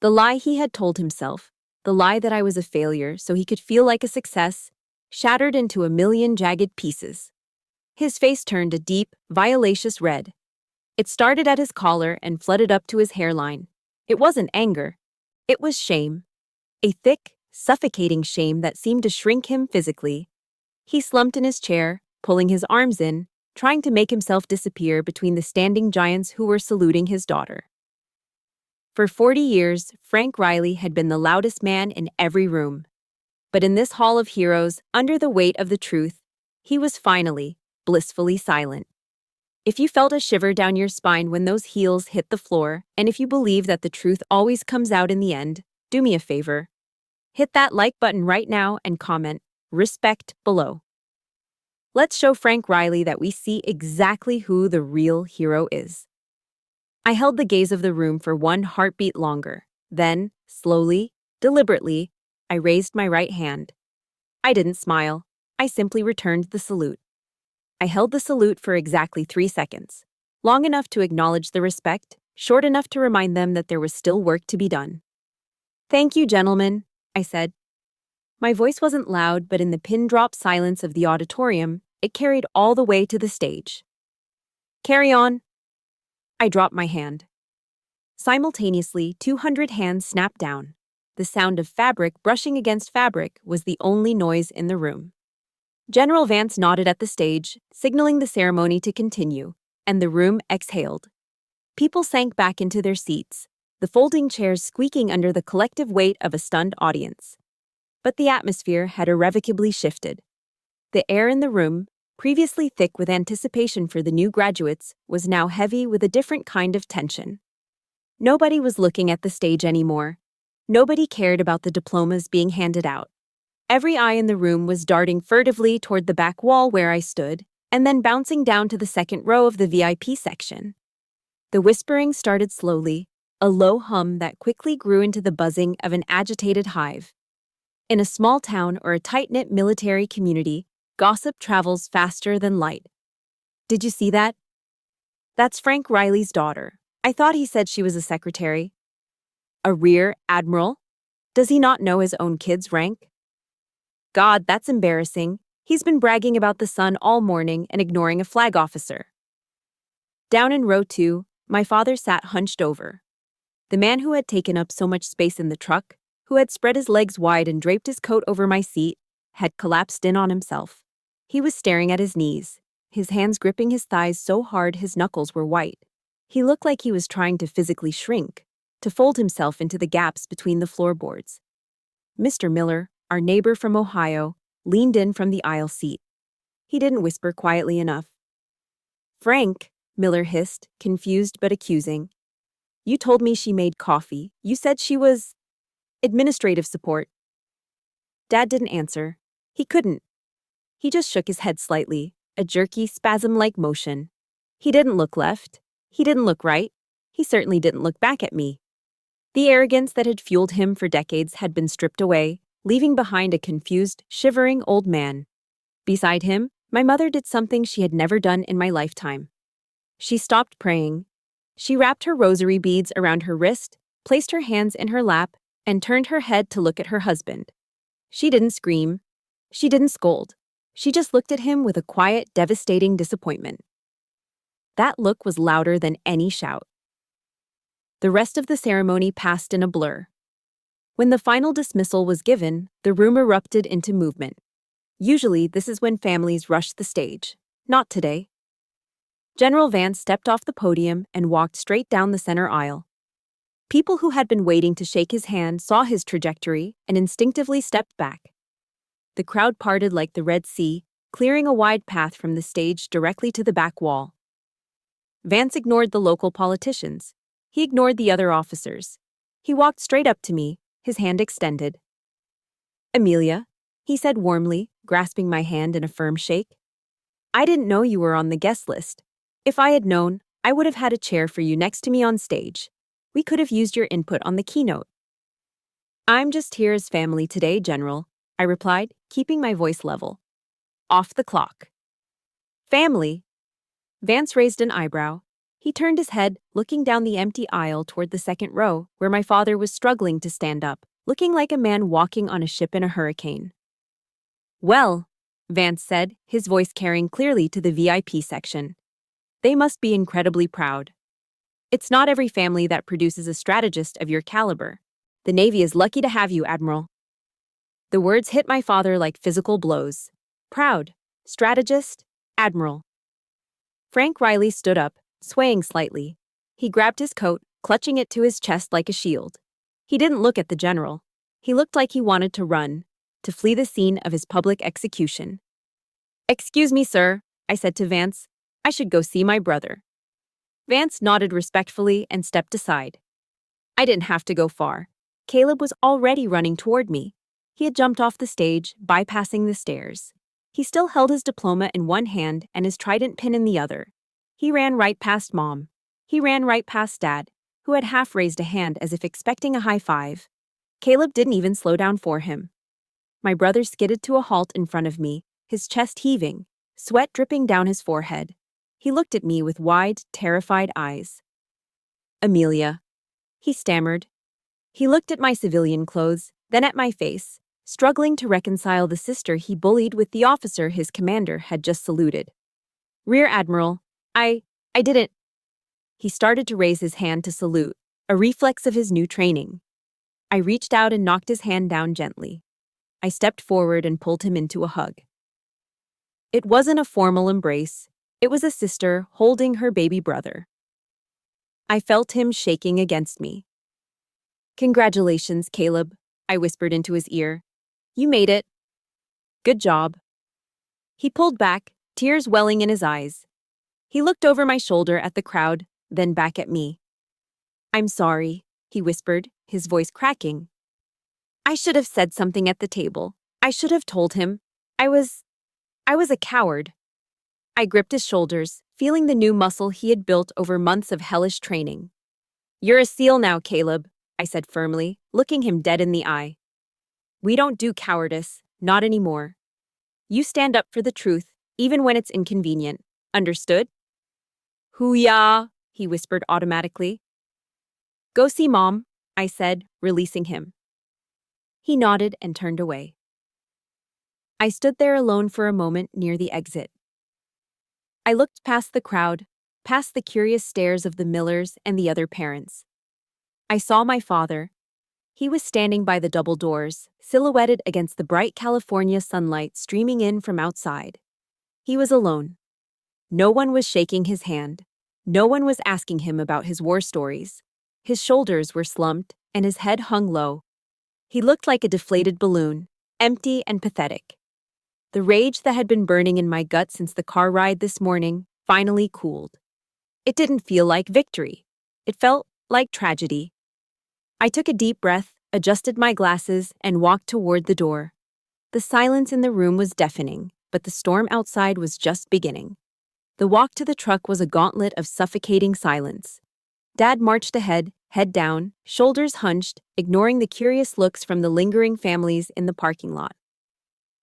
The lie he had told himself, the lie that I was a failure so he could feel like a success, shattered into a million jagged pieces. His face turned a deep, violacious red. It started at his collar and flooded up to his hairline. It wasn't anger. It was shame. A thick, suffocating shame that seemed to shrink him physically. He slumped in his chair, pulling his arms in, trying to make himself disappear between the standing giants who were saluting his daughter. For 40 years, Frank Riley had been the loudest man in every room. But in this hall of heroes, under the weight of the truth, he was finally, blissfully silent. If you felt a shiver down your spine when those heels hit the floor, and if you believe that the truth always comes out in the end, do me a favor. Hit that like button right now and comment, "Respect," below. Let's show Frank Riley that we see exactly who the real hero is. I held the gaze of the room for one heartbeat longer. Then, slowly, deliberately, I raised my right hand. I didn't smile. I simply returned the salute. I held the salute for exactly 3 seconds, long enough to acknowledge the respect, short enough to remind them that there was still work to be done. "Thank you, gentlemen," I said. My voice wasn't loud, but in the pin-drop silence of the auditorium, it carried all the way to the stage. "Carry on." I dropped my hand. Simultaneously, 200 hands snapped down. The sound of fabric brushing against fabric was the only noise in the room. General Vance nodded at the stage, signaling the ceremony to continue, and the room exhaled. People sank back into their seats, the folding chairs squeaking under the collective weight of a stunned audience. But the atmosphere had irrevocably shifted. The air in the room, previously thick with anticipation for the new graduates, was now heavy with a different kind of tension. Nobody was looking at the stage anymore. Nobody cared about the diplomas being handed out. Every eye in the room was darting furtively toward the back wall where I stood, and then bouncing down to the second row of the VIP section. The whispering started slowly, a low hum that quickly grew into the buzzing of an agitated hive. In a small town or a tight-knit military community, gossip travels faster than light. "Did you see that? That's Frank Riley's daughter. I thought he said she was a secretary." "A rear admiral? Does he not know his own kid's rank?" "God, that's embarrassing. He's been bragging about the son all morning and ignoring a flag officer." Down in row 2, my father sat hunched over. The man who had taken up so much space in the truck, who had spread his legs wide and draped his coat over my seat, had collapsed in on himself. He was staring at his knees, his hands gripping his thighs so hard his knuckles were white. He looked like he was trying to physically shrink, to fold himself into the gaps between the floorboards. Mr. Miller, our neighbor from Ohio, leaned in from the aisle seat. He didn't whisper quietly enough. "Frank," Miller hissed, confused but accusing. "You told me she made coffee. You said she was administrative support." Dad didn't answer. He couldn't. He just shook his head slightly, a jerky, spasm-like motion. He didn't look left. He didn't look right. He certainly didn't look back at me. The arrogance that had fueled him for decades had been stripped away, leaving behind a confused, shivering old man. Beside him, my mother did something she had never done in my lifetime. She stopped praying. She wrapped her rosary beads around her wrist, placed her hands in her lap, and turned her head to look at her husband. She didn't scream. She didn't scold. She just looked at him with a quiet, devastating disappointment. That look was louder than any shout. The rest of the ceremony passed in a blur. When the final dismissal was given, the room erupted into movement. Usually, this is when families rush the stage. Not today. General Vance stepped off the podium and walked straight down the center aisle. People who had been waiting to shake his hand saw his trajectory and instinctively stepped back. The crowd parted like the Red Sea, clearing a wide path from the stage directly to the back wall. Vance ignored the local politicians. He ignored the other officers. He walked straight up to me, his hand extended. "Amelia," he said warmly, grasping my hand in a firm shake. "I didn't know you were on the guest list. If I had known, I would have had a chair for you next to me on stage. We could have used your input on the keynote." "I'm just here as family today, General," I replied, keeping my voice level. "Off the clock." "Family?" Vance raised an eyebrow. He turned his head, looking down the empty aisle toward the second row, where my father was struggling to stand up, looking like a man walking on a ship in a hurricane. "Well," Vance said, his voice carrying clearly to the VIP section. "They must be incredibly proud. It's not every family that produces a strategist of your caliber. The Navy is lucky to have you, Admiral." The words hit my father like physical blows. Proud, strategist, Admiral. Frank Riley stood up, swaying slightly. He grabbed his coat, clutching it to his chest like a shield. He didn't look at the general. He looked like he wanted to run, to flee the scene of his public execution. "Excuse me, sir," I said to Vance. "I should go see my brother." Vance nodded respectfully and stepped aside. I didn't have to go far. Caleb was already running toward me. He had jumped off the stage, bypassing the stairs. He still held his diploma in one hand and his trident pin in the other. He ran right past Mom. He ran right past Dad, who had half raised a hand as if expecting a high five. Caleb didn't even slow down for him. My brother skidded to a halt in front of me, his chest heaving, sweat dripping down his forehead. He looked at me with wide, terrified eyes. "Amelia," he stammered. He looked at my civilian clothes, then at my face, struggling to reconcile the sister he bullied with the officer his commander had just saluted. "Rear Admiral, I didn't." He started to raise his hand to salute, a reflex of his new training. I reached out and knocked his hand down gently. I stepped forward and pulled him into a hug. It wasn't a formal embrace. It was a sister holding her baby brother. I felt him shaking against me. "Congratulations, Caleb," I whispered into his ear. "You made it. Good job." He pulled back, tears welling in his eyes. He looked over my shoulder at the crowd, then back at me. "I'm sorry," he whispered, his voice cracking. "I should have said something at the table. I should have told him. I was a coward." I gripped his shoulders, feeling the new muscle he had built over months of hellish training. "You're a SEAL now, Caleb," I said firmly, looking him dead in the eye. "We don't do cowardice, not anymore. You stand up for the truth, even when it's inconvenient. Understood?" "Hoo-yah," he whispered automatically. "Go see Mom," I said, releasing him. He nodded and turned away. I stood there alone for a moment near the exit. I looked past the crowd, past the curious stares of the Millers and the other parents. I saw my father. He was standing by the double doors, silhouetted against the bright California sunlight streaming in from outside. He was alone. No one was shaking his hand. No one was asking him about his war stories. His shoulders were slumped, and his head hung low. He looked like a deflated balloon, empty and pathetic. The rage that had been burning in my gut since the car ride this morning finally cooled. It didn't feel like victory. It felt like tragedy. I took a deep breath, adjusted my glasses, and walked toward the door. The silence in the room was deafening, but the storm outside was just beginning. The walk to the truck was a gauntlet of suffocating silence. Dad marched ahead, head down, shoulders hunched, ignoring the curious looks from the lingering families in the parking lot.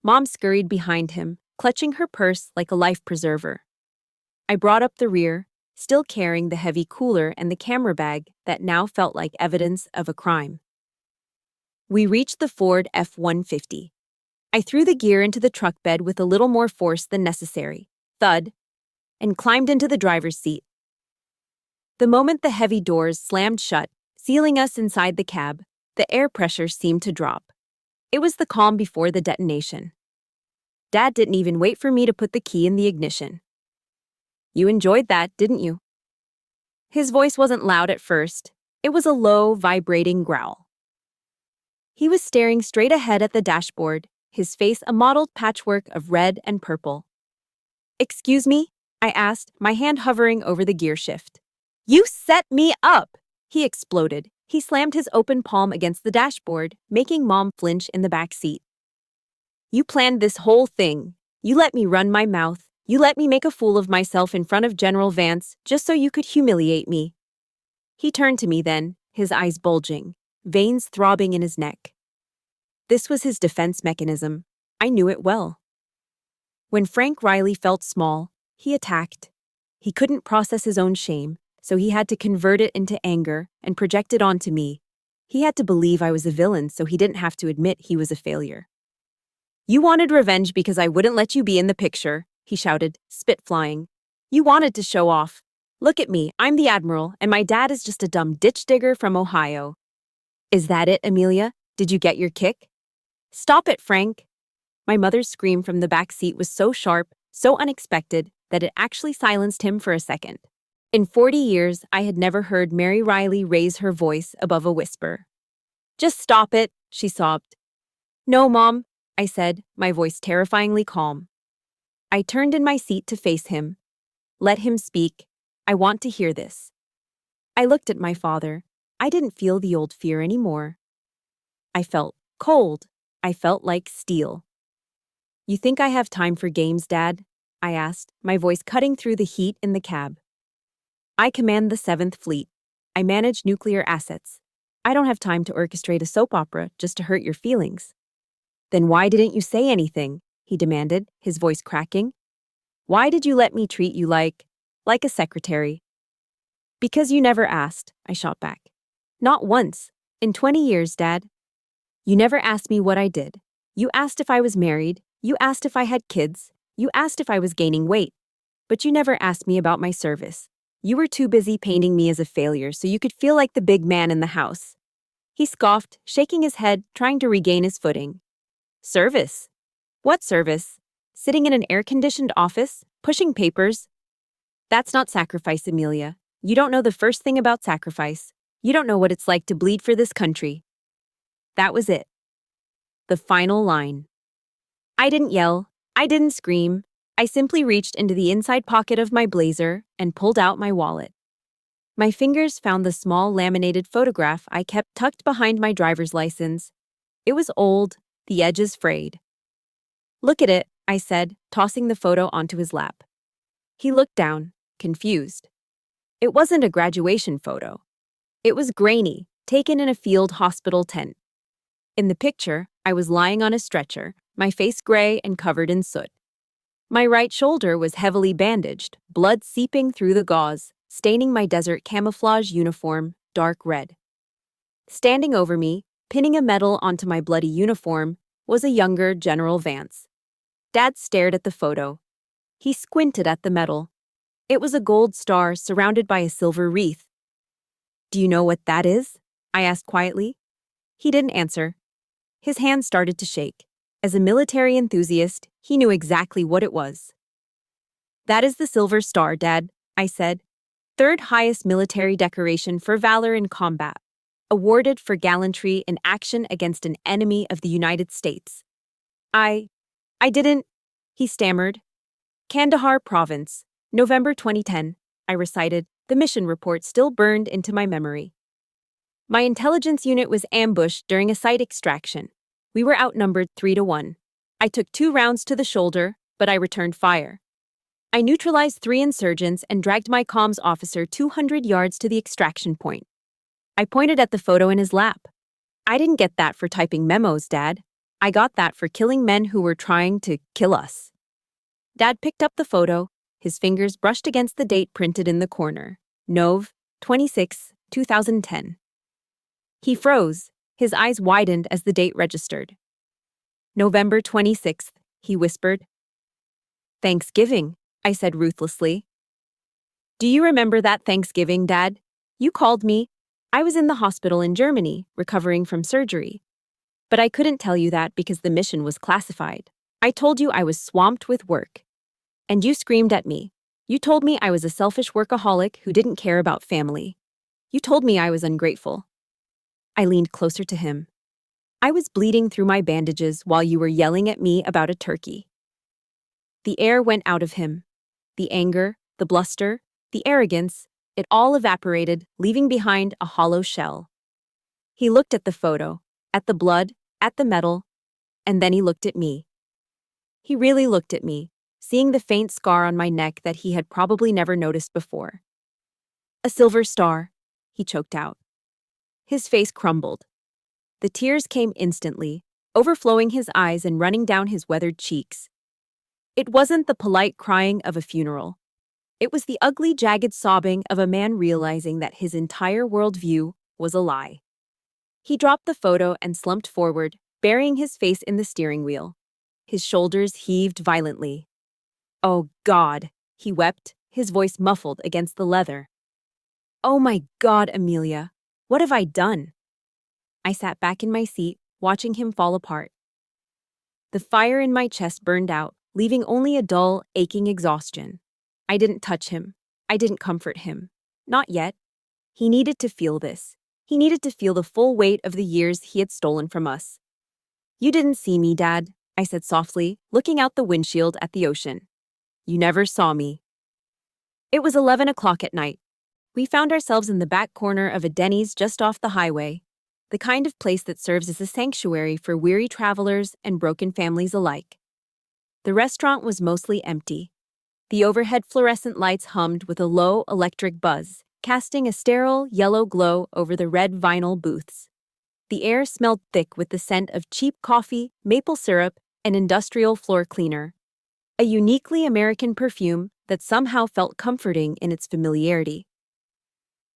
Mom scurried behind him, clutching her purse like a life preserver. I brought up the rear, still carrying the heavy cooler and the camera bag that now felt like evidence of a crime. We reached the Ford F-150. I threw the gear into the truck bed with a little more force than necessary, thud, and climbed into the driver's seat. The moment the heavy doors slammed shut, sealing us inside the cab, The air pressure seemed to drop. It was the calm before the detonation. Dad didn't even wait for me to put the key in the ignition. You enjoyed that, didn't you? His voice wasn't loud at first. It was a low, vibrating growl. He was staring straight ahead at the dashboard, his face a mottled patchwork of red and purple. Excuse me? I asked, my hand hovering over the gear shift. You set me up! He exploded. He slammed his open palm against the dashboard, making Mom flinch in the back seat. You planned this whole thing. You let me run my mouth. You let me make a fool of myself in front of General Vance just so you could humiliate me. He turned to me then, his eyes bulging, veins throbbing in his neck. This was his defense mechanism. I knew it well. When Frank Riley felt small, he attacked. He couldn't process his own shame, so he had to convert it into anger and project it onto me. He had to believe I was a villain so he didn't have to admit he was a failure. You wanted revenge because I wouldn't let you be in the picture, he shouted, spit flying. You wanted to show off. Look at me, I'm the Admiral, and my dad is just a dumb ditch digger from Ohio. Is that it, Amelia? Did you get your kick? Stop it, Frank. My mother's scream from the back seat was so sharp, so unexpected, that it actually silenced him for a second. In 40 years, I had never heard Mary Riley raise her voice above a whisper. Just stop it, she sobbed. No, Mom, I said, my voice terrifyingly calm. I turned in my seat to face him. Let him speak. I want to hear this. I looked at my father. I didn't feel the old fear anymore. I felt cold. I felt like steel. You think I have time for games, Dad? I asked, my voice cutting through the heat in the cab. I command the 7th Fleet. I manage nuclear assets. I don't have time to orchestrate a soap opera just to hurt your feelings. Then why didn't you say anything? He demanded, his voice cracking. Why did you let me treat you like a secretary? Because you never asked, I shot back. Not once. In 20 years, Dad. You never asked me what I did. You asked if I was married. You asked if I had kids. You asked if I was gaining weight. But you never asked me about my service. You were too busy painting me as a failure so you could feel like the big man in the house. He scoffed, shaking his head, trying to regain his footing. Service? What service? Sitting in an air-conditioned office, pushing papers? That's not sacrifice, Amelia. You don't know the first thing about sacrifice. You don't know what it's like to bleed for this country. That was it. The final line. I didn't yell. I didn't scream. I simply reached into the inside pocket of my blazer and pulled out my wallet. My fingers found the small laminated photograph I kept tucked behind my driver's license. It was old, the edges frayed. Look at it, I said, tossing the photo onto his lap. He looked down, confused. It wasn't a graduation photo. It was grainy, taken in a field hospital tent. In the picture, I was lying on a stretcher, my face gray and covered in soot. My right shoulder was heavily bandaged, blood seeping through the gauze, staining my desert camouflage uniform dark red. Standing over me, pinning a medal onto my bloody uniform, was a younger General Vance. Dad stared at the photo. He squinted at the medal. It was a gold star surrounded by a silver wreath. Do you know what that is? I asked quietly. He didn't answer. His hand started to shake. As a military enthusiast, he knew exactly what it was. That is the Silver Star, Dad, I said. Third highest military decoration for valor in combat, awarded for gallantry in action against an enemy of the United States. I didn't, he stammered. Kandahar Province, November 2010, I recited, the mission report still burned into my memory. My intelligence unit was ambushed during a site extraction. We were outnumbered 3-1. I took 2 rounds to the shoulder, but I returned fire. I neutralized 3 insurgents and dragged my comms officer 200 yards to the extraction point. I pointed at the photo in his lap. I didn't get that for typing memos, Dad. I got that for killing men who were trying to kill us. Dad picked up the photo. His fingers brushed against the date printed in the corner. Nov. 26, 2010. He froze. His eyes widened as the date registered. November 26th, he whispered. Thanksgiving, I said ruthlessly. Do you remember that Thanksgiving, Dad? You called me. I was in the hospital in Germany, recovering from surgery. But I couldn't tell you that because the mission was classified. I told you I was swamped with work. And you screamed at me. You told me I was a selfish workaholic who didn't care about family. You told me I was ungrateful. I leaned closer to him. I was bleeding through my bandages while you were yelling at me about a turkey. The air went out of him. The anger, the bluster, the arrogance, it all evaporated, leaving behind a hollow shell. He looked at the photo, at the blood, at the metal, and then he looked at me. He really looked at me, seeing the faint scar on my neck that he had probably never noticed before. A silver star, he choked out. His face crumbled. The tears came instantly, overflowing his eyes and running down his weathered cheeks. It wasn't the polite crying of a funeral. It was the ugly, jagged sobbing of a man realizing that his entire worldview was a lie. He dropped the photo and slumped forward, burying his face in the steering wheel. His shoulders heaved violently. "Oh, God," he wept, his voice muffled against the leather. "Oh my God, Amelia, what have I done?" I sat back in my seat, watching him fall apart. The fire in my chest burned out, leaving only a dull, aching exhaustion. I didn't touch him. I didn't comfort him. Not yet. He needed to feel this. He needed to feel the full weight of the years he had stolen from us. "You didn't see me, Dad," I said softly, looking out the windshield at the ocean. "You never saw me." It was 11 o'clock at night. We found ourselves in the back corner of a Denny's just off the highway, the kind of place that serves as a sanctuary for weary travelers and broken families alike. The restaurant was mostly empty. The overhead fluorescent lights hummed with a low electric buzz, casting a sterile yellow glow over the red vinyl booths. The air smelled thick with the scent of cheap coffee, maple syrup, and industrial floor cleaner. A uniquely American perfume that somehow felt comforting in its familiarity.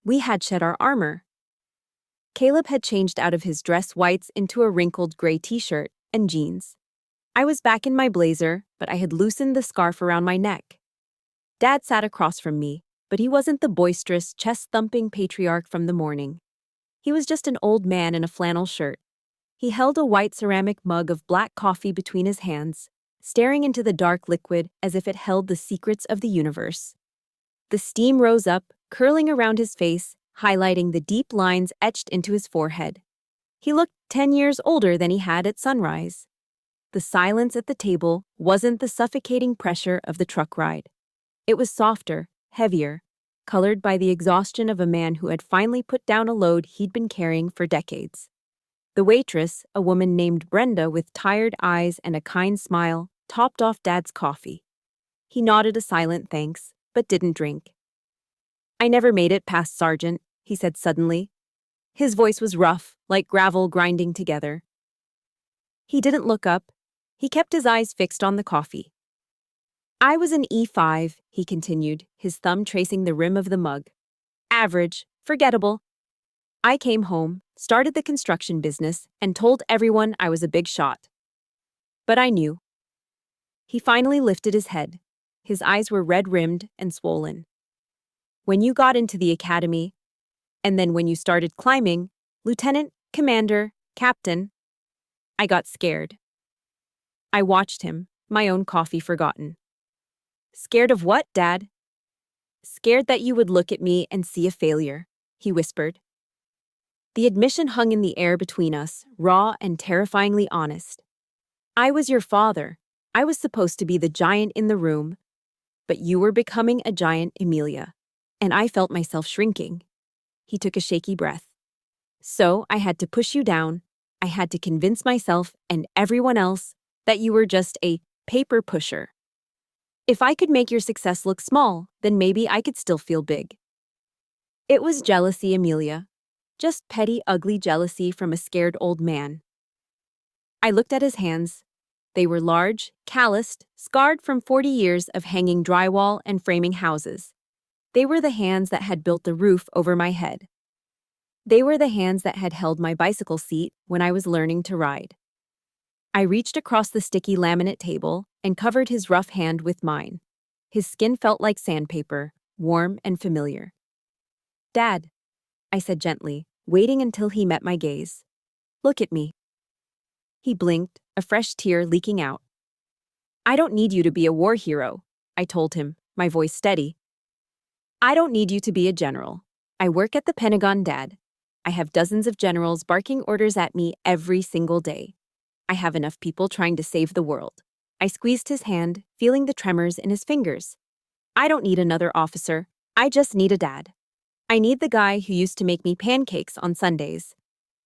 We had shed our armor. Caleb had changed out of his dress whites into a wrinkled gray t-shirt and jeans. I was back in my blazer, but I had loosened the scarf around my neck. Dad sat across from me, but he wasn't the boisterous, chest-thumping patriarch from the morning. He was just an old man in a flannel shirt. He held a white ceramic mug of black coffee between his hands, staring into the dark liquid as if it held the secrets of the universe. The steam rose up, curling around his face, highlighting the deep lines etched into his forehead. He looked 10 years older than he had at sunrise. The silence at the table wasn't the suffocating pressure of the truck ride. It was softer, heavier, colored by the exhaustion of a man who had finally put down a load he'd been carrying for decades. The waitress, a woman named Brenda with tired eyes and a kind smile, topped off Dad's coffee. He nodded a silent thanks, but didn't drink. "I never made it past Sergeant," he said suddenly. His voice was rough, like gravel grinding together. He didn't look up. He kept his eyes fixed on the coffee. "I was an E5, he continued, his thumb tracing the rim of the mug. "Average, forgettable. I came home, started the construction business, and told everyone I was a big shot. But I knew." He finally lifted his head. His eyes were red-rimmed and swollen. "When you got into the academy, and then when you started climbing, lieutenant, commander, captain, I got scared." I watched him, my own coffee forgotten. "Scared of what, Dad?" "Scared that you would look at me and see a failure," he whispered. The admission hung in the air between us, raw and terrifyingly honest. "I was your father. I was supposed to be the giant in the room, but you were becoming a giant, Amelia, and I felt myself shrinking." He took a shaky breath. "So I had to push you down. I had to convince myself and everyone else that you were just a paper pusher. If I could make your success look small, then maybe I could still feel big." It was jealousy, Amelia. Just petty, ugly jealousy from a scared old man. I looked at his hands. They were large, calloused, scarred from 40 years of hanging drywall and framing houses. They were the hands that had built the roof over my head. They were the hands that had held my bicycle seat when I was learning to ride. I reached across the sticky laminate table and covered his rough hand with mine. His skin felt like sandpaper, warm and familiar. "Dad," I said gently, waiting until he met my gaze. "Look at me." He blinked, a fresh tear leaking out. "I don't need you to be a war hero," I told him, my voice steady. "I don't need you to be a general. I work at the Pentagon, Dad. I have dozens of generals barking orders at me every single day. I have enough people trying to save the world." I squeezed his hand, feeling the tremors in his fingers. "I don't need another officer. I just need a dad. I need the guy who used to make me pancakes on Sundays.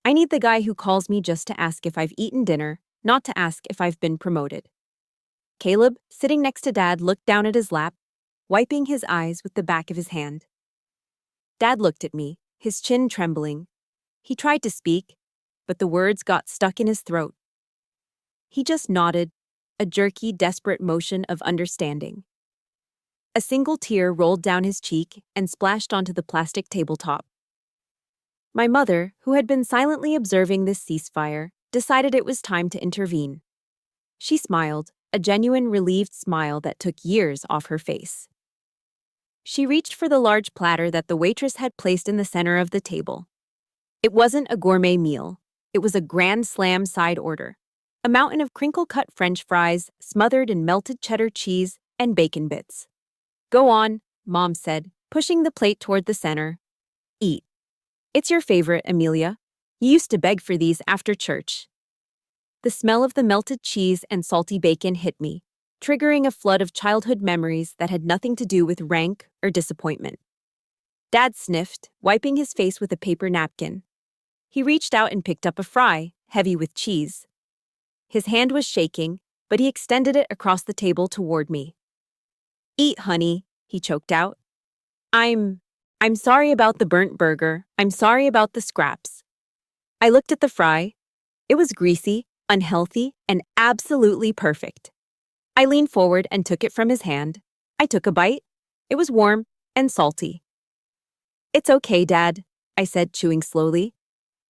I need the guy who calls me just to ask if I've eaten dinner, not to ask if I've been promoted." Caleb, sitting next to Dad, looked down at his lap, wiping his eyes with the back of his hand. Dad looked at me, his chin trembling. He tried to speak, but the words got stuck in his throat. He just nodded, a jerky, desperate motion of understanding. A single tear rolled down his cheek and splashed onto the plastic tabletop. My mother, who had been silently observing this ceasefire, decided it was time to intervene. She smiled, a genuine relieved smile that took years off her face. She reached for the large platter that the waitress had placed in the center of the table. It wasn't a gourmet meal. It was a grand slam side order. A mountain of crinkle-cut French fries smothered in melted cheddar cheese and bacon bits. "Go on," Mom said, pushing the plate toward the center. "Eat. It's your favorite, Amelia. You used to beg for these after church." The smell of the melted cheese and salty bacon hit me, triggering a flood of childhood memories that had nothing to do with rank or disappointment. Dad sniffed, wiping his face with a paper napkin. He reached out and picked up a fry, heavy with cheese. His hand was shaking, but he extended it across the table toward me. "Eat, honey," he choked out. I'm sorry about the burnt burger. I'm sorry about the scraps." I looked at the fry. It was greasy, unhealthy, and absolutely perfect. I leaned forward and took it from his hand. I took a bite. It was warm and salty. "It's okay, Dad," I said, chewing slowly.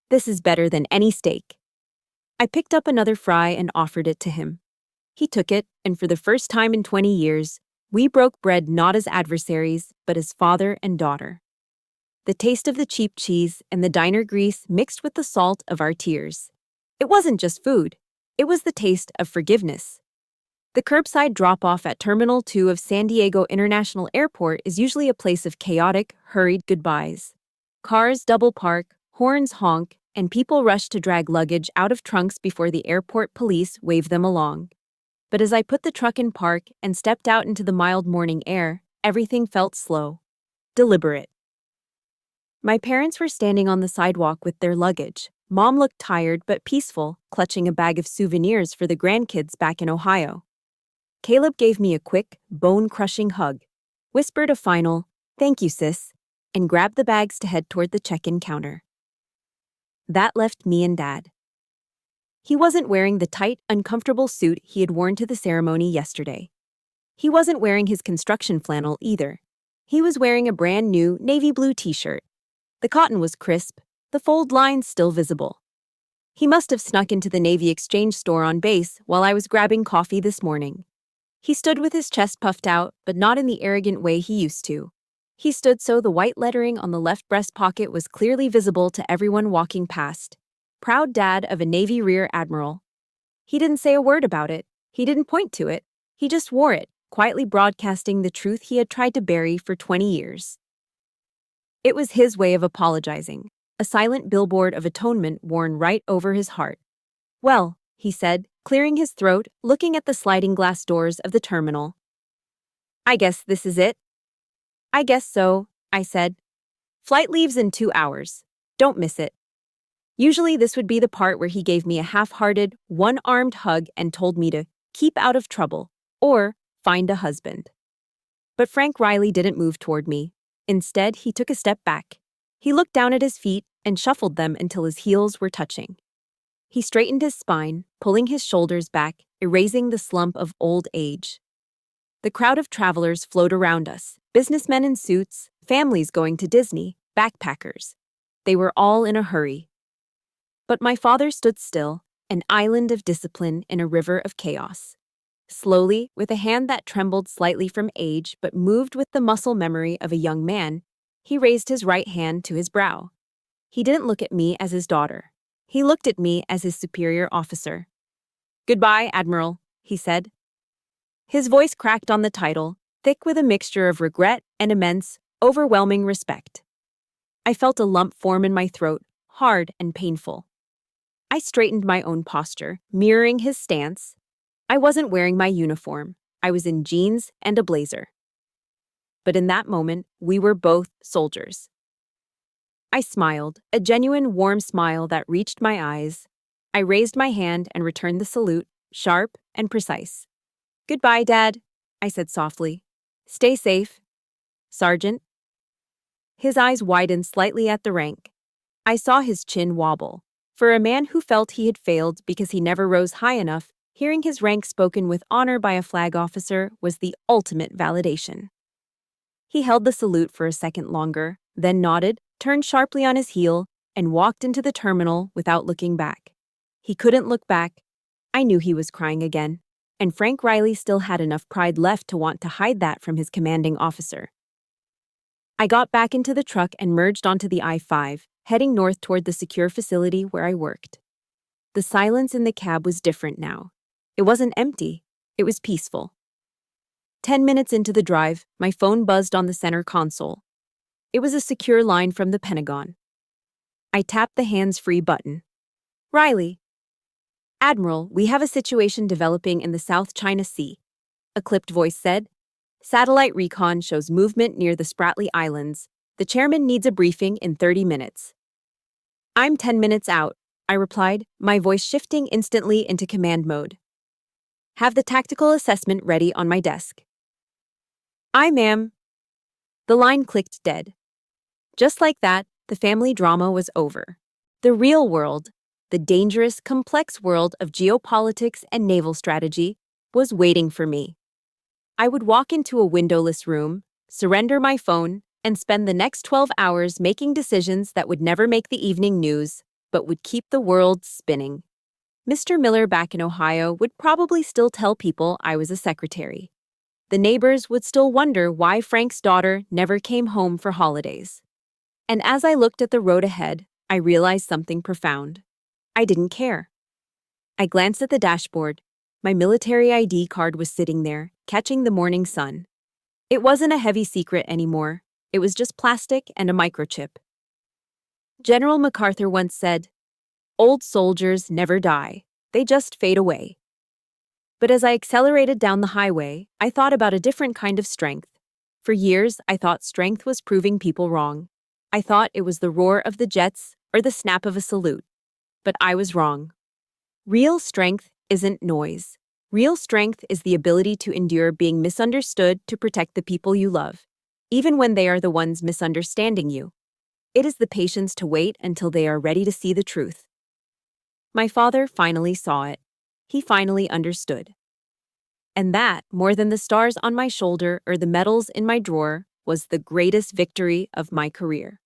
"This is better than any steak." I picked up another fry and offered it to him. He took it, and for the first time in 20 years, we broke bread not as adversaries, but as father and daughter. The taste of the cheap cheese and the diner grease mixed with the salt of our tears. It wasn't just food. It was the taste of forgiveness. The curbside drop-off at Terminal 2 of San Diego International Airport is usually a place of chaotic, hurried goodbyes. Cars double park, horns honk, and people rush to drag luggage out of trunks before the airport police wave them along. But as I put the truck in park and stepped out into the mild morning air, everything felt slow, deliberate. My parents were standing on the sidewalk with their luggage. Mom looked tired but peaceful, clutching a bag of souvenirs for the grandkids back in Ohio. Caleb gave me a quick, bone-crushing hug, whispered a final, "Thank you, sis," and grabbed the bags to head toward the check-in counter. That left me and Dad. He wasn't wearing the tight, uncomfortable suit he had worn to the ceremony yesterday. He wasn't wearing his construction flannel either. He was wearing a brand new navy blue t-shirt. The cotton was crisp, the fold lines still visible. He must have snuck into the Navy Exchange store on base while I was grabbing coffee this morning. He stood with his chest puffed out, but not in the arrogant way he used to. He stood so the white lettering on the left breast pocket was clearly visible to everyone walking past. Proud dad of a Navy Rear Admiral. He didn't say a word about it. He didn't point to it. He just wore it, quietly broadcasting the truth he had tried to bury for 20 years. It was his way of apologizing, a silent billboard of atonement worn right over his heart. "Well," he said, clearing his throat, looking at the sliding glass doors of the terminal. "I guess this is it?" "I guess so," I said. "Flight leaves in 2 hours. Don't miss it." Usually this would be the part where he gave me a half-hearted, one-armed hug and told me to keep out of trouble or find a husband. But Frank Riley didn't move toward me. Instead, he took a step back. He looked down at his feet and shuffled them until his heels were touching. He straightened his spine, pulling his shoulders back, erasing the slump of old age. The crowd of travelers flowed around us, businessmen in suits, families going to Disney, backpackers. They were all in a hurry. But my father stood still, an island of discipline in a river of chaos. Slowly, with a hand that trembled slightly from age but moved with the muscle memory of a young man, he raised his right hand to his brow. He didn't look at me as his daughter. He looked at me as his superior officer. "Goodbye, Admiral," he said. His voice cracked on the title, thick with a mixture of regret and immense, overwhelming respect. I felt a lump form in my throat, hard and painful. I straightened my own posture, mirroring his stance. I wasn't wearing my uniform. I was in jeans and a blazer. But in that moment, we were both soldiers. I smiled, a genuine warm smile that reached my eyes. I raised my hand and returned the salute, sharp and precise. "Goodbye, Dad," I said softly. "Stay safe, Sergeant." His eyes widened slightly at the rank. I saw his chin wobble. For a man who felt he had failed because he never rose high enough, hearing his rank spoken with honor by a flag officer was the ultimate validation. He held the salute for a second longer, then nodded, turned sharply on his heel, and walked into the terminal without looking back. He couldn't look back. I knew he was crying again, and Frank Riley still had enough pride left to want to hide that from his commanding officer. I got back into the truck and merged onto the I-5, heading north toward the secure facility where I worked. The silence in the cab was different now. It wasn't empty. It was peaceful. 10 minutes into the drive, my phone buzzed on the center console. It was a secure line from the Pentagon. I tapped the hands-free button. "Riley." "Admiral, we have a situation developing in the South China Sea," a clipped voice said. "Satellite recon shows movement near the Spratly Islands. The chairman needs a briefing in 30 minutes. "I'm 10 minutes out," I replied, my voice shifting instantly into command mode. "Have the tactical assessment ready on my desk." "Aye, ma'am." The line clicked dead. Just like that, the family drama was over. The real world, the dangerous, complex world of geopolitics and naval strategy, was waiting for me. I would walk into a windowless room, surrender my phone, and spend the next 12 hours making decisions that would never make the evening news, but would keep the world spinning. Mr. Miller back in Ohio would probably still tell people I was a secretary. The neighbors would still wonder why Frank's daughter never came home for holidays. And as I looked at the road ahead, I realized something profound. I didn't care. I glanced at the dashboard. My military ID card was sitting there, catching the morning sun. It wasn't a heavy secret anymore. It was just plastic and a microchip. General MacArthur once said, "Old soldiers never die. They just fade away." But as I accelerated down the highway, I thought about a different kind of strength. For years, I thought strength was proving people wrong. I thought it was the roar of the jets or the snap of a salute. But I was wrong. Real strength isn't noise. Real strength is the ability to endure being misunderstood to protect the people you love, even when they are the ones misunderstanding you. It is the patience to wait until they are ready to see the truth. My father finally saw it. He finally understood. And that, more than the stars on my shoulder or the medals in my drawer, was the greatest victory of my career.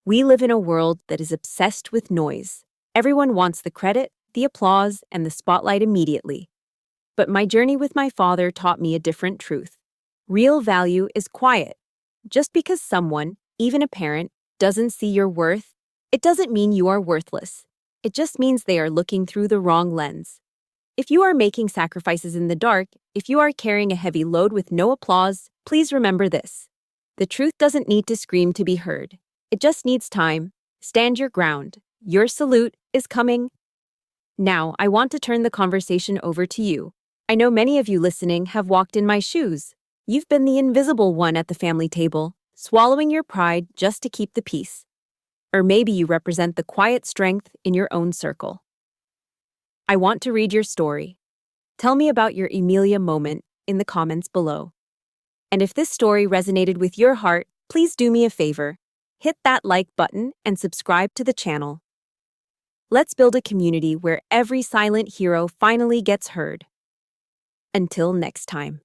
We live in a world that is obsessed with noise. Everyone wants the credit, the applause, and the spotlight immediately. But my journey with my father taught me a different truth. Real value is quiet. Just because someone, even a parent, doesn't see your worth, it doesn't mean you are worthless. It just means they are looking through the wrong lens. If you are making sacrifices in the dark, if you are carrying a heavy load with no applause, please remember this. The truth doesn't need to scream to be heard. It just needs time. Stand your ground. Your salute is coming. Now, I want to turn the conversation over to you. I know many of you listening have walked in my shoes. You've been the invisible one at the family table, swallowing your pride just to keep the peace. Or maybe you represent the quiet strength in your own circle. I want to read your story. Tell me about your Emilia moment in the comments below. And if this story resonated with your heart, please do me a favor. Hit that like button and subscribe to the channel. Let's build a community where every silent hero finally gets heard. Until next time.